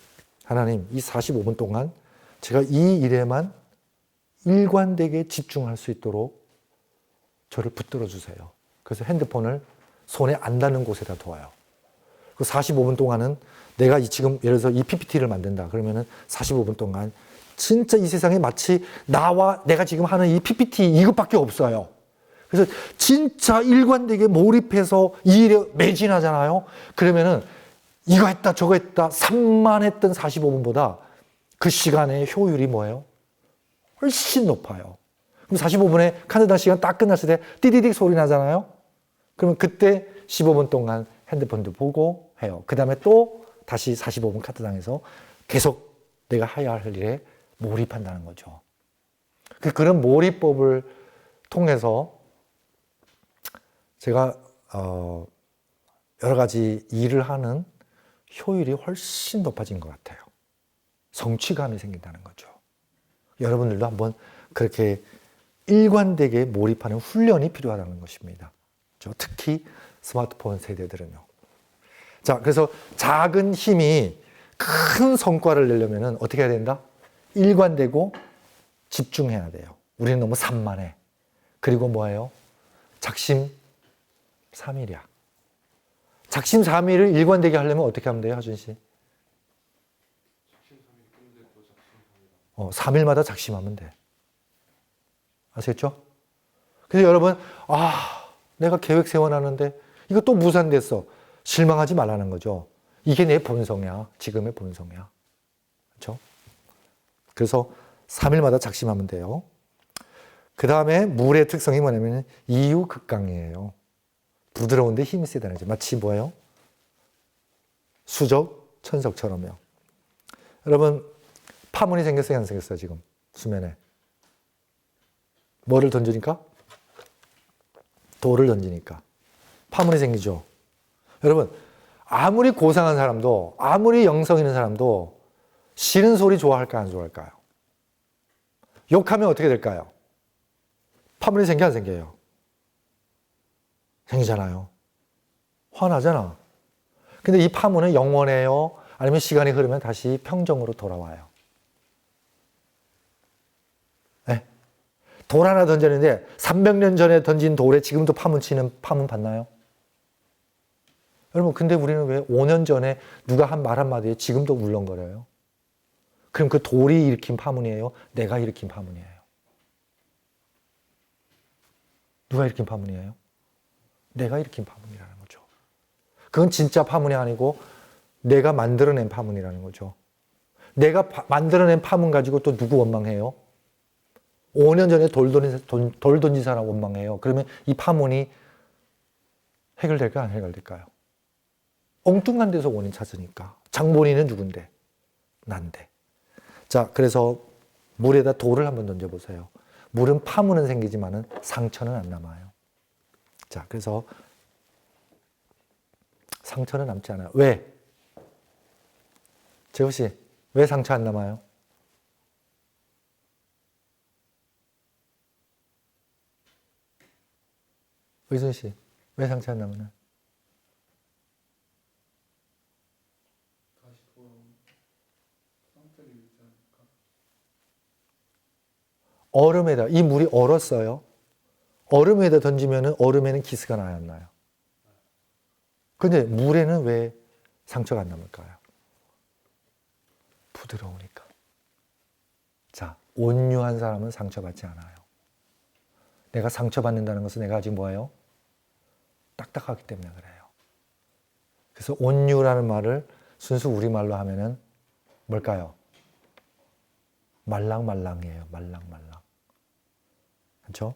하나님, 이 45분 동안 제가 이 일에만 일관되게 집중할 수 있도록 저를 붙들어 주세요. 그래서 핸드폰을 손에 안 닿는 곳에다 둬요. 그 45분 동안은 내가 지금 예를 들어서 이 PPT를 만든다. 그러면은 45분 동안 진짜 이 세상에 마치 나와 내가 지금 하는 이 PPT 이것밖에 없어요. 그래서 진짜 일관되게 몰입해서 이 일에 매진하잖아요. 그러면은 이거 했다 저거 했다 산만했던 45분보다 그 시간의 효율이 뭐예요? 훨씬 높아요. 그럼 45분에 카운트다운 시간 딱 끝났을 때 띠디딕 소리 나잖아요. 그러면 그때 15분 동안 핸드폰도 보고 해요. 그 다음에 또 다시 45분 카운트다운해서 계속 내가 해야 할 일에 몰입한다는 거죠. 그런 몰입법을 통해서 제가 여러 가지 일을 하는 효율이 훨씬 높아진 것 같아요. 성취감이 생긴다는 거죠. 여러분들도 한번 그렇게 일관되게 몰입하는 훈련이 필요하다는 것입니다. 특히 스마트폰 세대들은요. 자, 그래서 작은 힘이 큰 성과를 내려면 어떻게 해야 된다? 일관되고 집중해야 돼요. 우리는 너무 산만해. 그리고 뭐예요? 작심삼일이야. 작심삼일을 일관되게 하려면 어떻게 하면 돼요, 하준 씨? 3일마다 작심하면 돼. 아시겠죠? 그래서 여러분, 내가 계획 세워놨는데 이거 또 무산됐어. 실망하지 말라는 거죠. 이게 내 본성이야. 지금의 본성이야. 그렇죠? 그래서 3일마다 작심하면 돼요. 그 다음에 물의 특성이 뭐냐면 이유극강이에요. 부드러운데 힘이 세다는 거죠. 마치 뭐예요? 수적, 천석처럼요. 여러분, 파문이 생겼어요? 안 생겼어요? 지금 수면에. 뭐를 던지니까? 돌을 던지니까. 파문이 생기죠. 여러분, 아무리 고상한 사람도, 아무리 영성 있는 사람도 싫은 소리 좋아할까요? 안 좋아할까요? 욕하면 어떻게 될까요? 파문이 생겨 안 생겨요? 생기잖아요. 화나잖아. 근데 이 파문은 영원해요? 아니면 시간이 흐르면 다시 평정으로 돌아와요? 네. 돌 하나 던졌는데 300년 전에 던진 돌에 지금도 파문 치는 파문 봤나요? 여러분, 근데 우리는 왜 5년 전에 누가 한 말 한마디에 지금도 울렁거려요? 그럼 그 돌이 일으킨 파문이에요? 내가 일으킨 파문이에요? 누가 일으킨 파문이에요? 내가 일으킨 파문이라는 거죠. 그건 진짜 파문이 아니고 내가 만들어낸 파문이라는 거죠. 내가 만들어낸 파문 가지고 또 누구 원망해요? 5년 전에 돌 던진 사람 원망해요. 그러면 이 파문이 해결될까요? 안 해결될까요? 엉뚱한 데서 원인 찾으니까. 장본인은 누군데? 난데. 자, 그래서 물에다 돌을 한번 던져보세요. 물은 파문은 생기지만은 상처는 안 남아요. 자, 그래서 상처는 남지 않아요. 왜? 재호 씨, 왜 상처 안 남아요? 의순 씨, 왜 상처 안 남아요? 다시 돌아오는 상태를 유지하니까. 얼음에다, 이 물이 얼었어요. 얼음에다 던지면은 얼음에는 기스가 나요, 안 나요? 근데 물에는 왜 상처가 안 남을까요? 부드러우니까. 자, 온유한 사람은 상처받지 않아요. 내가 상처받는다는 것은 내가 아직 뭐예요? 딱딱하기 때문에 그래요. 그래서 온유라는 말을 순수 우리말로 하면은 뭘까요? 말랑말랑이에요. 말랑말랑. 그렇죠?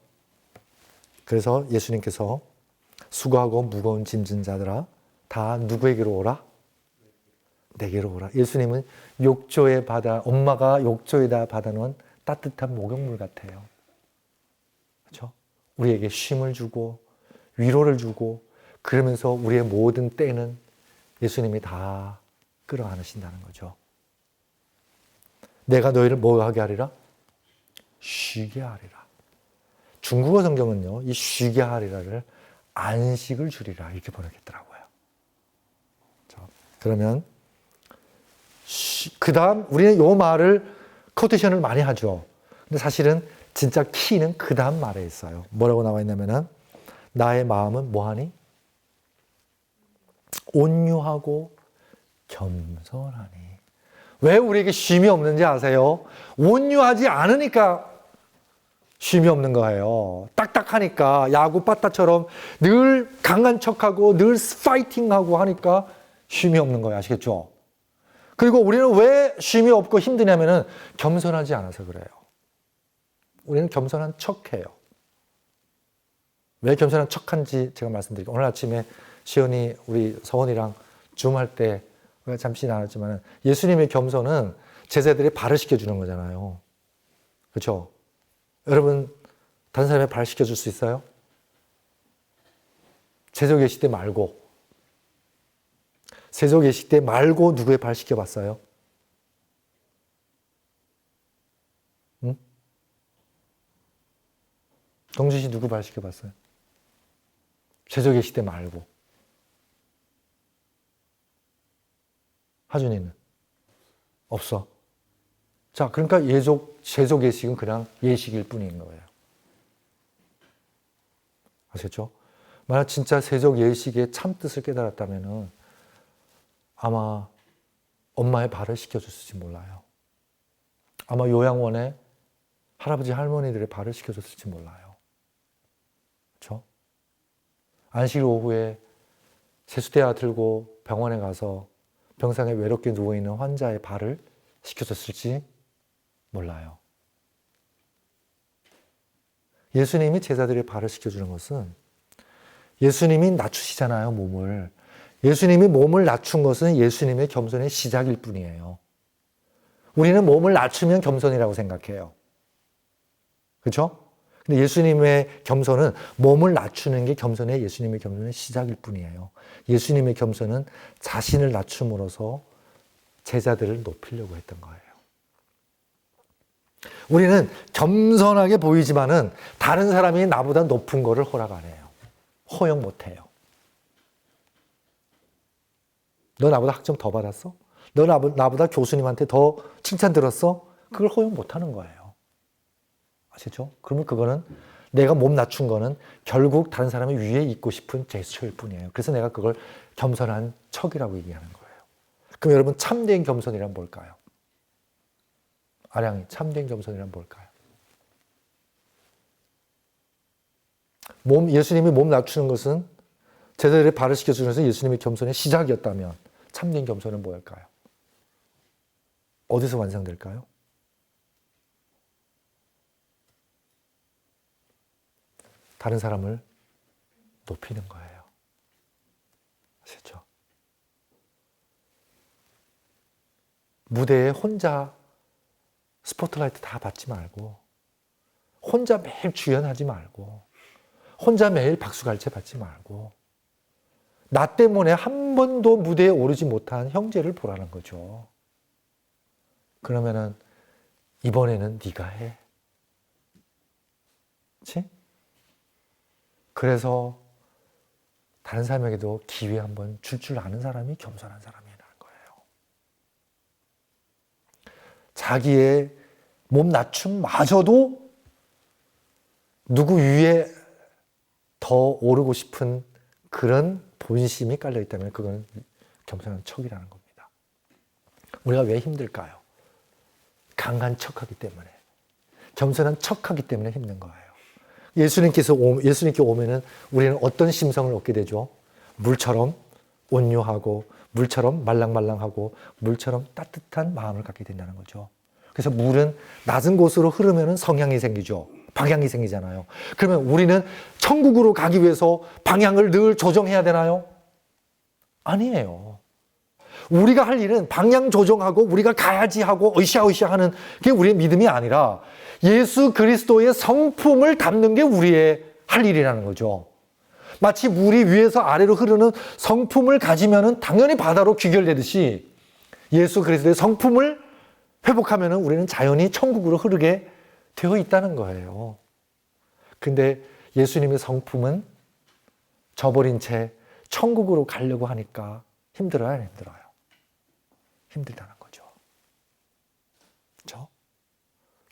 그래서 예수님께서 수고하고 무거운 짐진 자들아 다 누구에게로 오라? 내게로 오라. 예수님은 욕조에 엄마가 욕조에다 받아놓은 따뜻한 목욕물 같아요. 그렇죠? 우리에게 쉼을 주고 위로를 주고 그러면서 우리의 모든 때는 예수님이 다 끌어안으신다는 거죠. 내가 너희를 뭐 하게 하리라? 쉬게 하리라. 중국어 성경은요, 이 쉬게 하리라를 안식을 주리라 이렇게 번역했더라고요. 자, 그러면 그 다음 우리는 이 말을 코테이션을 많이 하죠. 근데 사실은 진짜 키는 그 다음 말에 있어요. 뭐라고 나와 있냐면은 나의 마음은 뭐하니? 온유하고 겸손하니. 왜 우리에게 쉼이 없는지 아세요? 온유하지 않으니까 쉼이 없는 거예요. 딱딱하니까 야구 빠따처럼 늘 강한 척하고 늘 파이팅하고 하니까 쉼이 없는 거예요. 아시겠죠? 그리고 우리는 왜 쉼이 없고 힘드냐면은 겸손하지 않아서 그래요. 우리는 겸손한 척해요. 왜 겸손한 척한지 제가 말씀드릴게요. 오늘 아침에 시연이 우리 서원이랑 줌할 때 우리가 잠시 나눴지만 예수님의 겸손은 제자들이 발을 씻겨주는 거잖아요. 그렇죠? 여러분 다른 사람의 발 씻겨줄 수 있어요? 제자로 계실 때 말고 제자로 계실 때 말고 누구의 발 씻겨봤어요? 응? 동준 씨 누구 발 씻겨봤어요? 제자로 계실 때 말고. 하준이는? 없어. 자, 그러니까 세속 예식은 그냥 예식일 뿐인 거예요. 아시겠죠? 만약 진짜 세속 예식의 참 뜻을 깨달았다면은 아마 엄마의 발을 씻겨줬을지 몰라요. 아마 요양원에 할아버지 할머니들의 발을 씻겨줬을지 몰라요. 그렇죠? 안식 오후에 세수대야 들고 병원에 가서 병상에 외롭게 누워있는 환자의 발을 씻겨줬을지 몰라요. 예수님이 제자들의 발을 씻겨주는 것은 예수님이 낮추시잖아요, 몸을. 예수님이 몸을 낮춘 것은 예수님의 겸손의 시작일 뿐이에요. 우리는 몸을 낮추면 겸손이라고 생각해요. 그렇죠? 근데 예수님의 겸손은 몸을 낮추는 게 겸손의 예수님의 겸손의 시작일 뿐이에요. 예수님의 겸손은 자신을 낮춤으로써 제자들을 높이려고 했던 거예요. 우리는 겸손하게 보이지만은 다른 사람이 나보다 높은 거를 허락 안 해요. 허용 못 해요. 너 나보다 학점 더 받았어? 너 나보다 교수님한테 더 칭찬 들었어? 그걸 허용 못 하는 거예요. 아시죠? 그러면 그거는 내가 몸 낮춘 거는 결국 다른 사람이 위에 있고 싶은 제스처일 뿐이에요. 그래서 내가 그걸 겸손한 척이라고 얘기하는 거예요. 그럼 여러분 참된 겸손이란 뭘까요? 아량이 참된 겸손이란 뭘까요? 예수님이 몸 낮추는 것은 제자들의 발을 씻겨주는 것은 예수님의 겸손의 시작이었다면 참된 겸손은 뭘까요? 어디서 완성될까요? 다른 사람을 높이는 거예요. 아시죠? 무대에 혼자 스포트라이트 다 받지 말고 혼자 매일 주연하지 말고 혼자 매일 박수갈채 받지 말고 나 때문에 한 번도 무대에 오르지 못한 형제를 보라는 거죠. 그러면은 이번에는 네가 해. 그렇지? 그래서 다른 사람에게도 기회 한번 줄 아는 사람이 겸손한 사람이라는 거예요. 자기의 몸 낮춤마저도 누구 위에 더 오르고 싶은 그런 본심이 깔려 있다면 그건 겸손한 척이라는 겁니다. 우리가 왜 힘들까요? 강한 척하기 때문에. 겸손한 척하기 때문에 힘든 거예요. 예수님께 오면은 우리는 어떤 심성을 얻게 되죠? 물처럼 온유하고 물처럼 말랑말랑하고 물처럼 따뜻한 마음을 갖게 된다는 거죠. 그래서 물은 낮은 곳으로 흐르면 성향이 생기죠. 방향이 생기잖아요. 그러면 우리는 천국으로 가기 위해서 방향을 늘 조정해야 되나요? 아니에요. 우리가 할 일은 방향 조정하고 우리가 가야지 하고 으쌰으쌰 하는 게 우리의 믿음이 아니라 예수 그리스도의 성품을 담는 게 우리의 할 일이라는 거죠. 마치 물이 위에서 아래로 흐르는 성품을 가지면은 당연히 바다로 귀결되듯이 예수 그리스도의 성품을 회복하면은 우리는 자연히 천국으로 흐르게 되어 있다는 거예요. 근데 예수님의 성품은 저버린 채 천국으로 가려고 하니까 힘들어요, 안 힘들어요? 힘들다는 거죠. 그렇죠?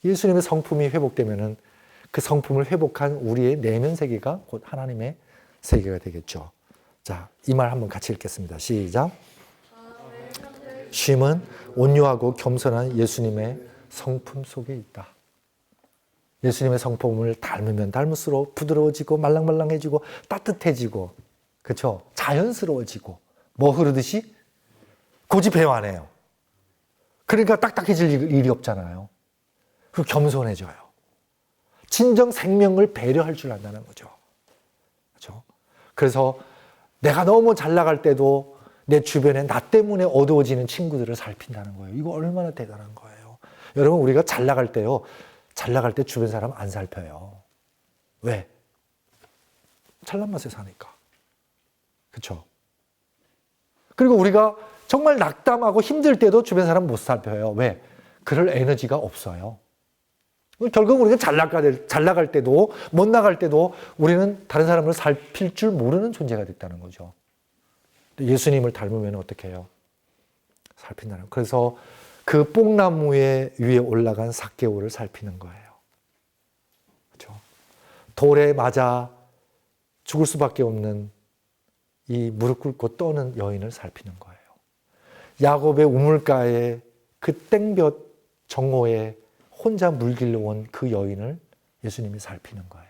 예수님의 성품이 회복되면은 그 성품을 회복한 우리의 내면 세계가 곧 하나님의 세계가 되겠죠. 자, 이 말 한번 같이 읽겠습니다. 시작. 쉼은 온유하고 겸손한 예수님의 성품 속에 있다. 예수님의 성품을 닮으면 닮을수록 부드러워지고 말랑말랑해지고 따뜻해지고, 그렇죠? 자연스러워지고, 뭐 흐르듯이 고집해요. 그러니까 딱딱해질 일이 없잖아요. 그리고 겸손해져요. 진정 생명을 배려할 줄 안다는 거죠. 그렇죠? 그래서 내가 너무 잘 나갈 때도 내 주변에 나 때문에 어두워지는 친구들을 살핀다는 거예요. 이거 얼마나 대단한 거예요. 여러분, 우리가 잘 나갈 때요. 잘 나갈 때 주변 사람 안 살펴요. 왜? 잘난 맛에 사니까. 그렇죠? 그리고 우리가 정말 낙담하고 힘들 때도 주변 사람 못 살펴요. 왜? 그럴 에너지가 없어요. 결국 우리가 잘 나갈 때도 못 나갈 때도 우리는 다른 사람을 살필 줄 모르는 존재가 됐다는 거죠. 예수님을 닮으면 어떻게 해요? 살핀다는 거예요. 그래서 그 뽕나무 위에 올라간 삭개오를 살피는 거예요. 그렇죠? 돌에 맞아 죽을 수밖에 없는 이 무릎 꿇고 떠는 여인을 살피는 거예요. 야곱의 우물가에 그 땡볕 정오에 혼자 물 길러 온 그 여인을 예수님이 살피는 거예요.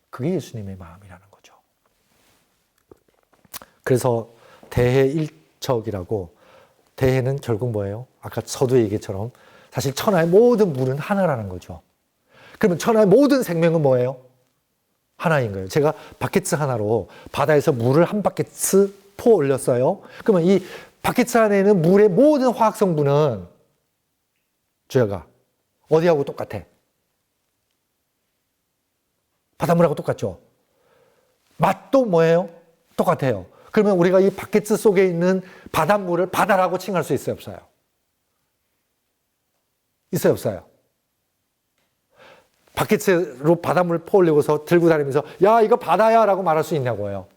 그게 예수님의 마음이라는 거죠. 그래서 대해일척이라고, 대해는 결국 뭐예요? 아까 서두에 얘기처럼 사실 천하의 모든 물은 하나라는 거죠. 그러면 천하의 모든 생명은 뭐예요? 하나인 거예요. 제가 바켓츠 하나로 바다에서 물을 한 바켓츠 퍼 올렸어요. 그러면 이 바켓츠 안에 있는 물의 모든 화학 성분은 주여가 어디하고 똑같아? 바닷물하고 똑같죠? 맛도 뭐예요? 똑같아요. 그러면 우리가 이 바켓츠 속에 있는 바닷물을 바다라고 칭할 수 있어요, 없어요? 있어요, 없어요? 바켓으로 바닷물 퍼올리고서 들고 다니면서 야, 이거 바다야 라고 말할 수 있냐고요?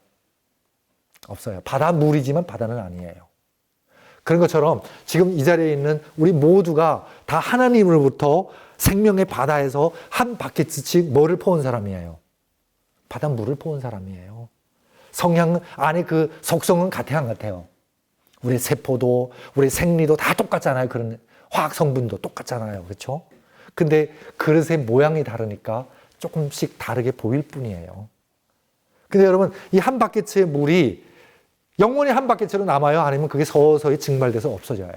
없어요. 바닷물이지만 바다는 아니에요. 그런 것처럼 지금 이 자리에 있는 우리 모두가 다 하나님으로부터 생명의 바다에서 한 바켓씩 뭐를 퍼온 사람이에요? 바닷물을 퍼온 사람이에요. 성향 안에 그 속성은 같아요, 안 같아요? 우리 세포도 우리 생리도 다 똑같잖아요. 그런 화학 성분도 똑같잖아요. 그렇죠? 근데 그릇의 모양이 다르니까 조금씩 다르게 보일 뿐이에요. 근데 여러분, 이 한 바켓의 물이 영원히 한 바켓으로 남아요? 아니면 그게 서서히 증발돼서 없어져요?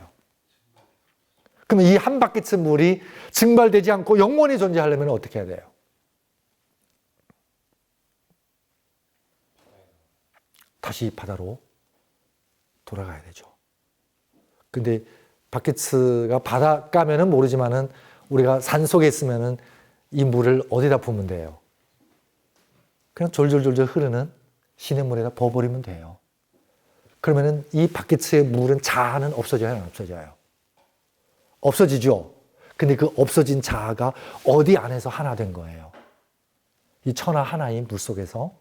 그러면 이 한 바켓의 물이 증발되지 않고 영원히 존재하려면 어떻게 해야 돼요? 다시 바다로 돌아가야 되죠. 근데 바켓스가 바닷가면은 모르지만은 우리가 산 속에 있으면은 이 물을 어디다 부으면 돼요? 그냥 졸졸졸졸 흐르는 시냇물에다 부어버리면 돼요. 그러면은 이 바켓스의 물은 자아는 없어져요, 안 없어져요? 없어지죠. 근데 그 없어진 자아가 어디 안에서 하나 된 거예요? 이 천하 하나인 물 속에서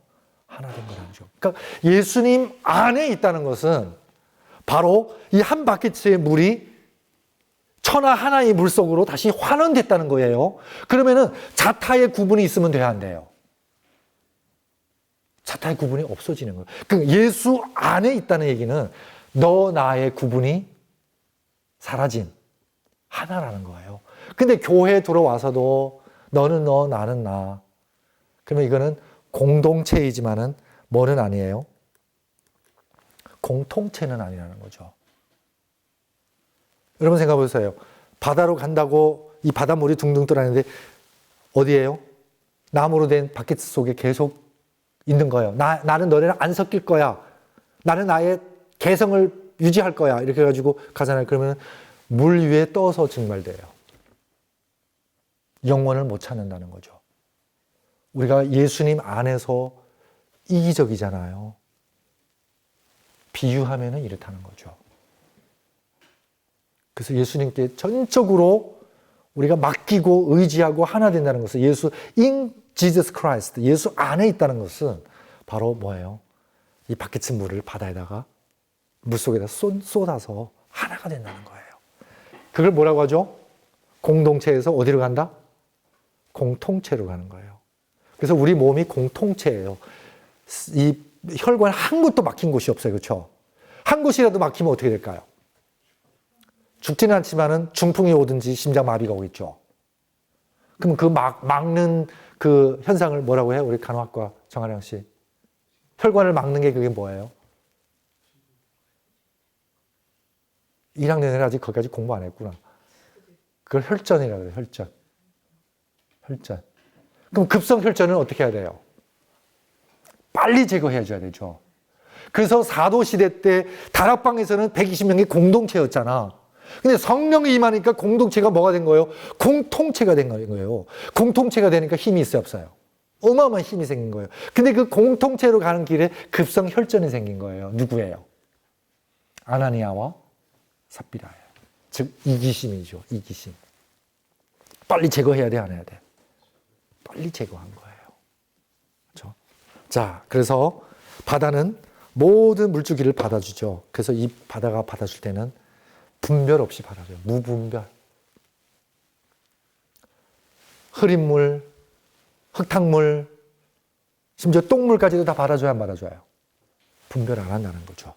하나 된 거라는 거죠. 그러니까 예수님 안에 있다는 것은 바로 이 한 바켓의 물이 천하 하나의 물 속으로 다시 환원됐다는 거예요. 그러면은 자타의 구분이 있으면 돼야 안 돼요? 자타의 구분이 없어지는 거예요. 그러니까 예수 안에 있다는 얘기는 너 나의 구분이 사라진 하나라는 거예요. 근데 교회에 들어와서도 너는 너, 나는 나. 그러면 이거는 공동체이지만은 뭐는 아니에요? 공통체는 아니라는 거죠. 여러분 생각해 보세요. 바다로 간다고 이 바닷물이 둥둥 떠다니는데 어디예요? 나무로 된 바켓 속에 계속 있는 거예요. 나는 너네랑 안 섞일 거야. 나는 나의 개성을 유지할 거야. 이렇게 해가지고 가잖아요. 그러면 물 위에 떠서 증발돼요. 영원을 못 찾는다는 거죠. 우리가 예수님 안에서 이기적이잖아요. 비유하면은 이렇다는 거죠. 그래서 예수님께 전적으로 우리가 맡기고 의지하고 하나 된다는 것은 예수 in Jesus Christ, 예수 안에 있다는 것은 바로 뭐예요? 이 바켓의 물을 바다에다가 물속에다 쏟아서 하나가 된다는 거예요. 그걸 뭐라고 하죠? 공동체에서 어디로 간다? 공통체로 가는 거예요. 그래서 우리 몸이 공통체예요. 이 혈관 한 곳도 막힌 곳이 없어요. 그렇죠? 한 곳이라도 막히면 어떻게 될까요? 죽지는 않지만은 중풍이 오든지 심장마비가 오겠죠. 그럼 그 막는 그 현상을 뭐라고 해요? 우리 간호학과 정하령 씨. 혈관을 막는 게 그게 뭐예요? 1학년이라 아직 거기까지 공부 안 했구나. 그걸 혈전이라고 해요. 혈전. 혈전. 그럼 급성 혈전은 어떻게 해야 돼요? 빨리 제거해 줘야 되죠. 그래서 사도시대 때 다락방에서는 120명이 공동체였잖아. 근데 성령이 임하니까 공동체가 뭐가 된 거예요? 공통체가 된 거예요. 공통체가 되니까 힘이 있어요, 없어요? 어마어마한 힘이 생긴 거예요. 근데 그 공통체로 가는 길에 급성 혈전이 생긴 거예요. 누구예요? 아나니아와 삽비라예요. 즉 이기심이죠. 이기심. 빨리 제거해야 돼, 안 해야 돼? 빨리 제거한 거예요. 그렇죠? 자, 그래서 바다는 모든 물주기를 받아주죠. 그래서 이 바다가 받아줄 때는 분별 없이 받아줘요. 무분별. 흐린 물, 흙탕물, 심지어 똥물까지도 다 받아줘야 안 받아줘요? 분별 안 한다는 거죠.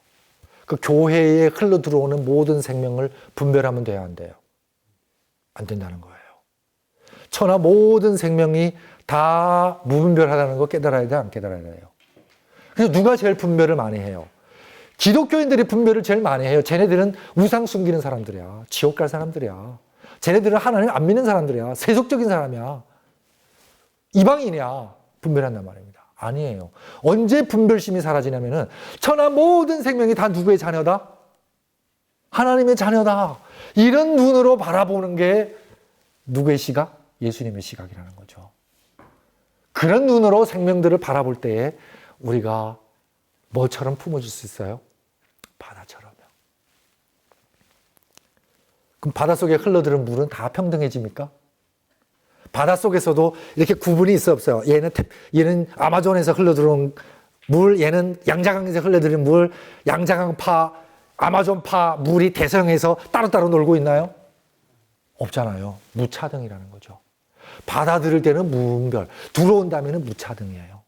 그 교회에 흘러 들어오는 모든 생명을 분별하면 돼야 안 돼요? 안 된다는 거예요. 천하 모든 생명이 다 무분별하다는 거 깨달아야 돼, 안 깨달아야 돼요? 그래서 누가 제일 분별을 많이 해요? 기독교인들이 분별을 제일 많이 해요. 쟤네들은 우상 숨기는 사람들이야. 지옥 갈 사람들이야. 쟤네들은 하나님 안 믿는 사람들이야. 세속적인 사람이야. 이방인이야. 분별한단 말입니다. 아니에요. 언제 분별심이 사라지냐면은 천하 모든 생명이 다 누구의 자녀다? 하나님의 자녀다. 이런 눈으로 바라보는 게 누구의 시각? 예수님의 시각이라는 거죠. 그런 눈으로 생명들을 바라볼 때에 우리가 뭐처럼 품어줄 수 있어요? 바다처럼요. 그럼 바닷속에 흘러들은 물은 다 평등해집니까? 바닷속에서도 이렇게 구분이 있어 없어요? 얘는 아마존에서 흘러들어온 물, 얘는 양자강에서 흘러들은 물, 양자강파, 아마존파 물이 대서양에서 따로따로 놀고 있나요? 없잖아요. 무차등이라는 거죠. 받아들일 때는 무분별, 들어온다면 무차등이에요.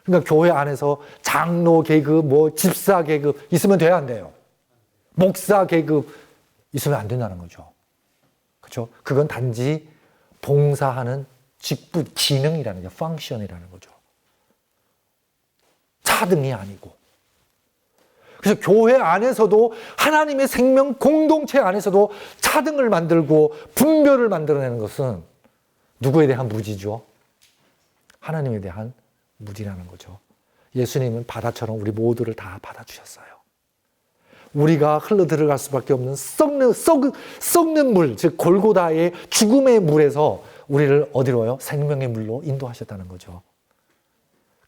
그러니까 교회 안에서 장로 계급, 집사 계급 있으면 돼야 안 돼요. 목사 계급 있으면 안 된다는 거죠. 그렇죠? 그건 단지 봉사하는 직분, 기능이라는 게 펑션이라는 거죠. 차등이 아니고. 그래서 교회 안에서도 하나님의 생명 공동체 안에서도 차등을 만들고 분별을 만들어내는 것은 누구에 대한 무지죠? 하나님에 대한 무지라는 거죠. 예수님은 바다처럼 우리 모두를 다 받아주셨어요. 우리가 흘러 들어갈 수밖에 없는 썩는 물, 즉 골고다의 죽음의 물에서 우리를 어디로요? 생명의 물로 인도하셨다는 거죠.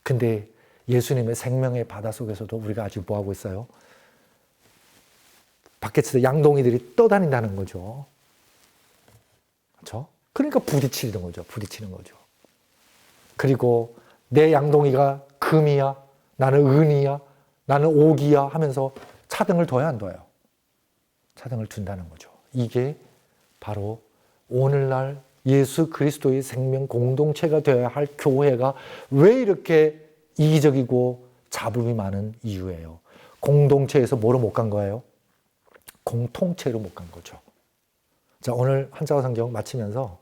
근데 예수님의 생명의 바다 속에서도 우리가 아직 뭐하고 있어요? 밖에서 양동이들이 떠다닌다는 거죠. 그렇죠? 그러니까 부딪히는 거죠. 부딪히는 거죠. 그리고 내 양동이가 금이야, 나는 은이야, 나는 옥이야 하면서 차등을 둬야 안 둬요? 차등을 둔다는 거죠. 이게 바로 오늘날 예수 그리스도의 생명 공동체가 되어야 할 교회가 왜 이렇게 이기적이고 잡음이 많은 이유예요. 공동체에서 뭐로 못 간 거예요? 공통체로 못 간 거죠. 자, 오늘 한자어 성경 마치면서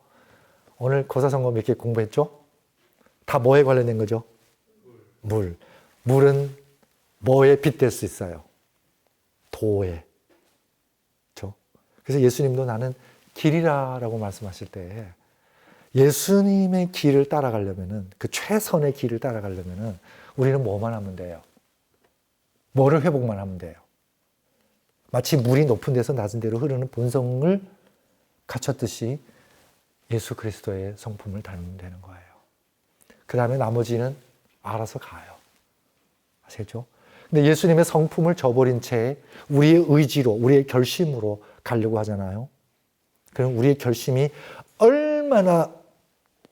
오늘 고사성어 몇 개 공부했죠? 다 뭐에 관련된 거죠? 물. 물은 뭐에 빗댈 수 있어요? 도에. 그렇죠? 그래서 예수님도 나는 길이라고 말씀하실 때 예수님의 길을 따라가려면은 그 최선의 길을 따라가려면은 우리는 뭐만 하면 돼요? 뭐를 회복만 하면 돼요? 마치 물이 높은 데서 낮은 데로 흐르는 본성을 갖췄듯이 예수 그리스도의 성품을 닮으면 되는 거예요. 그 다음에 나머지는 알아서 가요. 아시겠죠? 근데 예수님의 성품을 저버린 채 우리의 의지로, 우리의 결심으로 가려고 하잖아요. 그럼 우리의 결심이 얼마나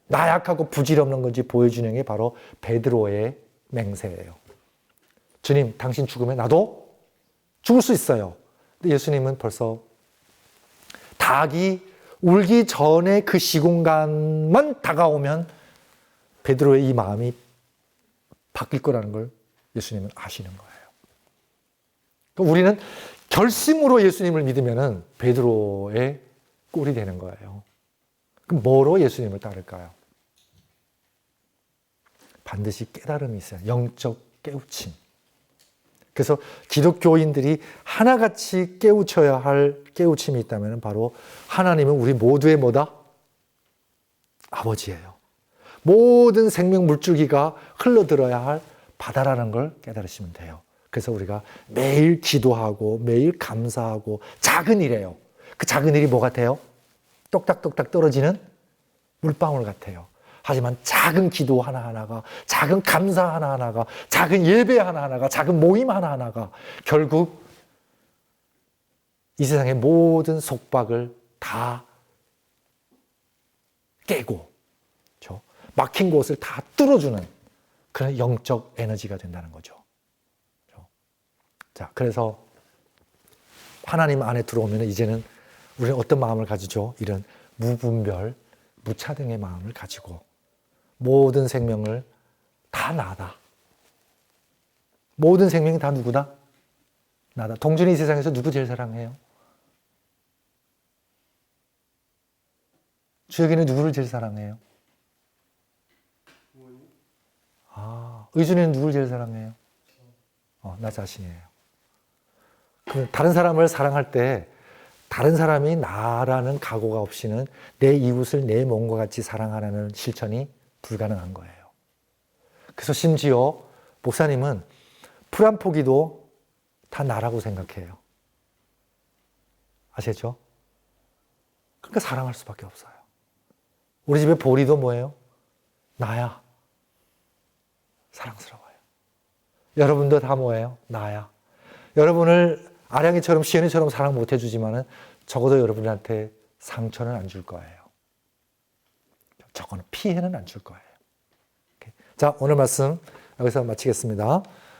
나약하고 부질없는 건지 보여주는 게 바로 베드로의 맹세예요. 주님, 당신 죽으면 나도 죽을 수 있어요. 근데 예수님은 벌써 닭이 울기 전에 그 시공간만 다가오면 베드로의 이 마음이 바뀔 거라는 걸 예수님은 아시는 거예요. 그러니까 우리는 결심으로 예수님을 믿으면 베드로의 꼴이 되는 거예요. 그럼 뭐로 예수님을 따를까요? 반드시 깨달음이 있어요. 영적 깨우침. 그래서 기독교인들이 하나같이 깨우쳐야 할 깨우침이 있다면 바로 하나님은 우리 모두의 뭐다? 아버지예요. 모든 생명 물줄기가 흘러들어야 할 바다라는 걸 깨달으시면 돼요. 그래서 우리가 매일 기도하고 매일 감사하고 작은 일이에요. 그 작은 일이 뭐 같아요? 똑딱똑딱 떨어지는 물방울 같아요. 하지만 작은 기도 하나하나가, 작은 감사 하나하나가, 작은 예배 하나하나가, 작은 모임 하나하나가 결국 이 세상의 모든 속박을 다 깨고, 그렇죠? 막힌 곳을 다 뚫어주는 그런 영적 에너지가 된다는 거죠. 그렇죠? 자, 그래서 하나님 안에 들어오면 이제는 우리는 어떤 마음을 가지죠? 이런 무분별, 무차등의 마음을 가지고 모든 생명을 다 나다. 모든 생명이 다 누구다? 나다. 동준이 이 세상에서 누구 제일 사랑해요? 주혁이는 누구를 제일 사랑해요? 부모님, 의준이는 누구를 제일 사랑해요? 나 자신이에요. 그럼 다른 사람을 사랑할 때 다른 사람이 나라는 각오가 없이는 내 이웃을 내 몸과 같이 사랑하라는 실천이 불가능한 거예요. 그래서 심지어 목사님은 풀 한 포기도 다 나라고 생각해요. 아시겠죠? 그러니까 사랑할 수밖에 없어요. 우리 집에 보리도 뭐예요? 나야. 사랑스러워요. 여러분도 다 뭐예요? 나야. 여러분을 아량이처럼 시연이처럼 사랑 못 해주지만은 적어도 여러분한테 상처는 안 줄 거예요. 적어도 피해는 안 줄 거예요. 자, 오늘 말씀 여기서 마치겠습니다.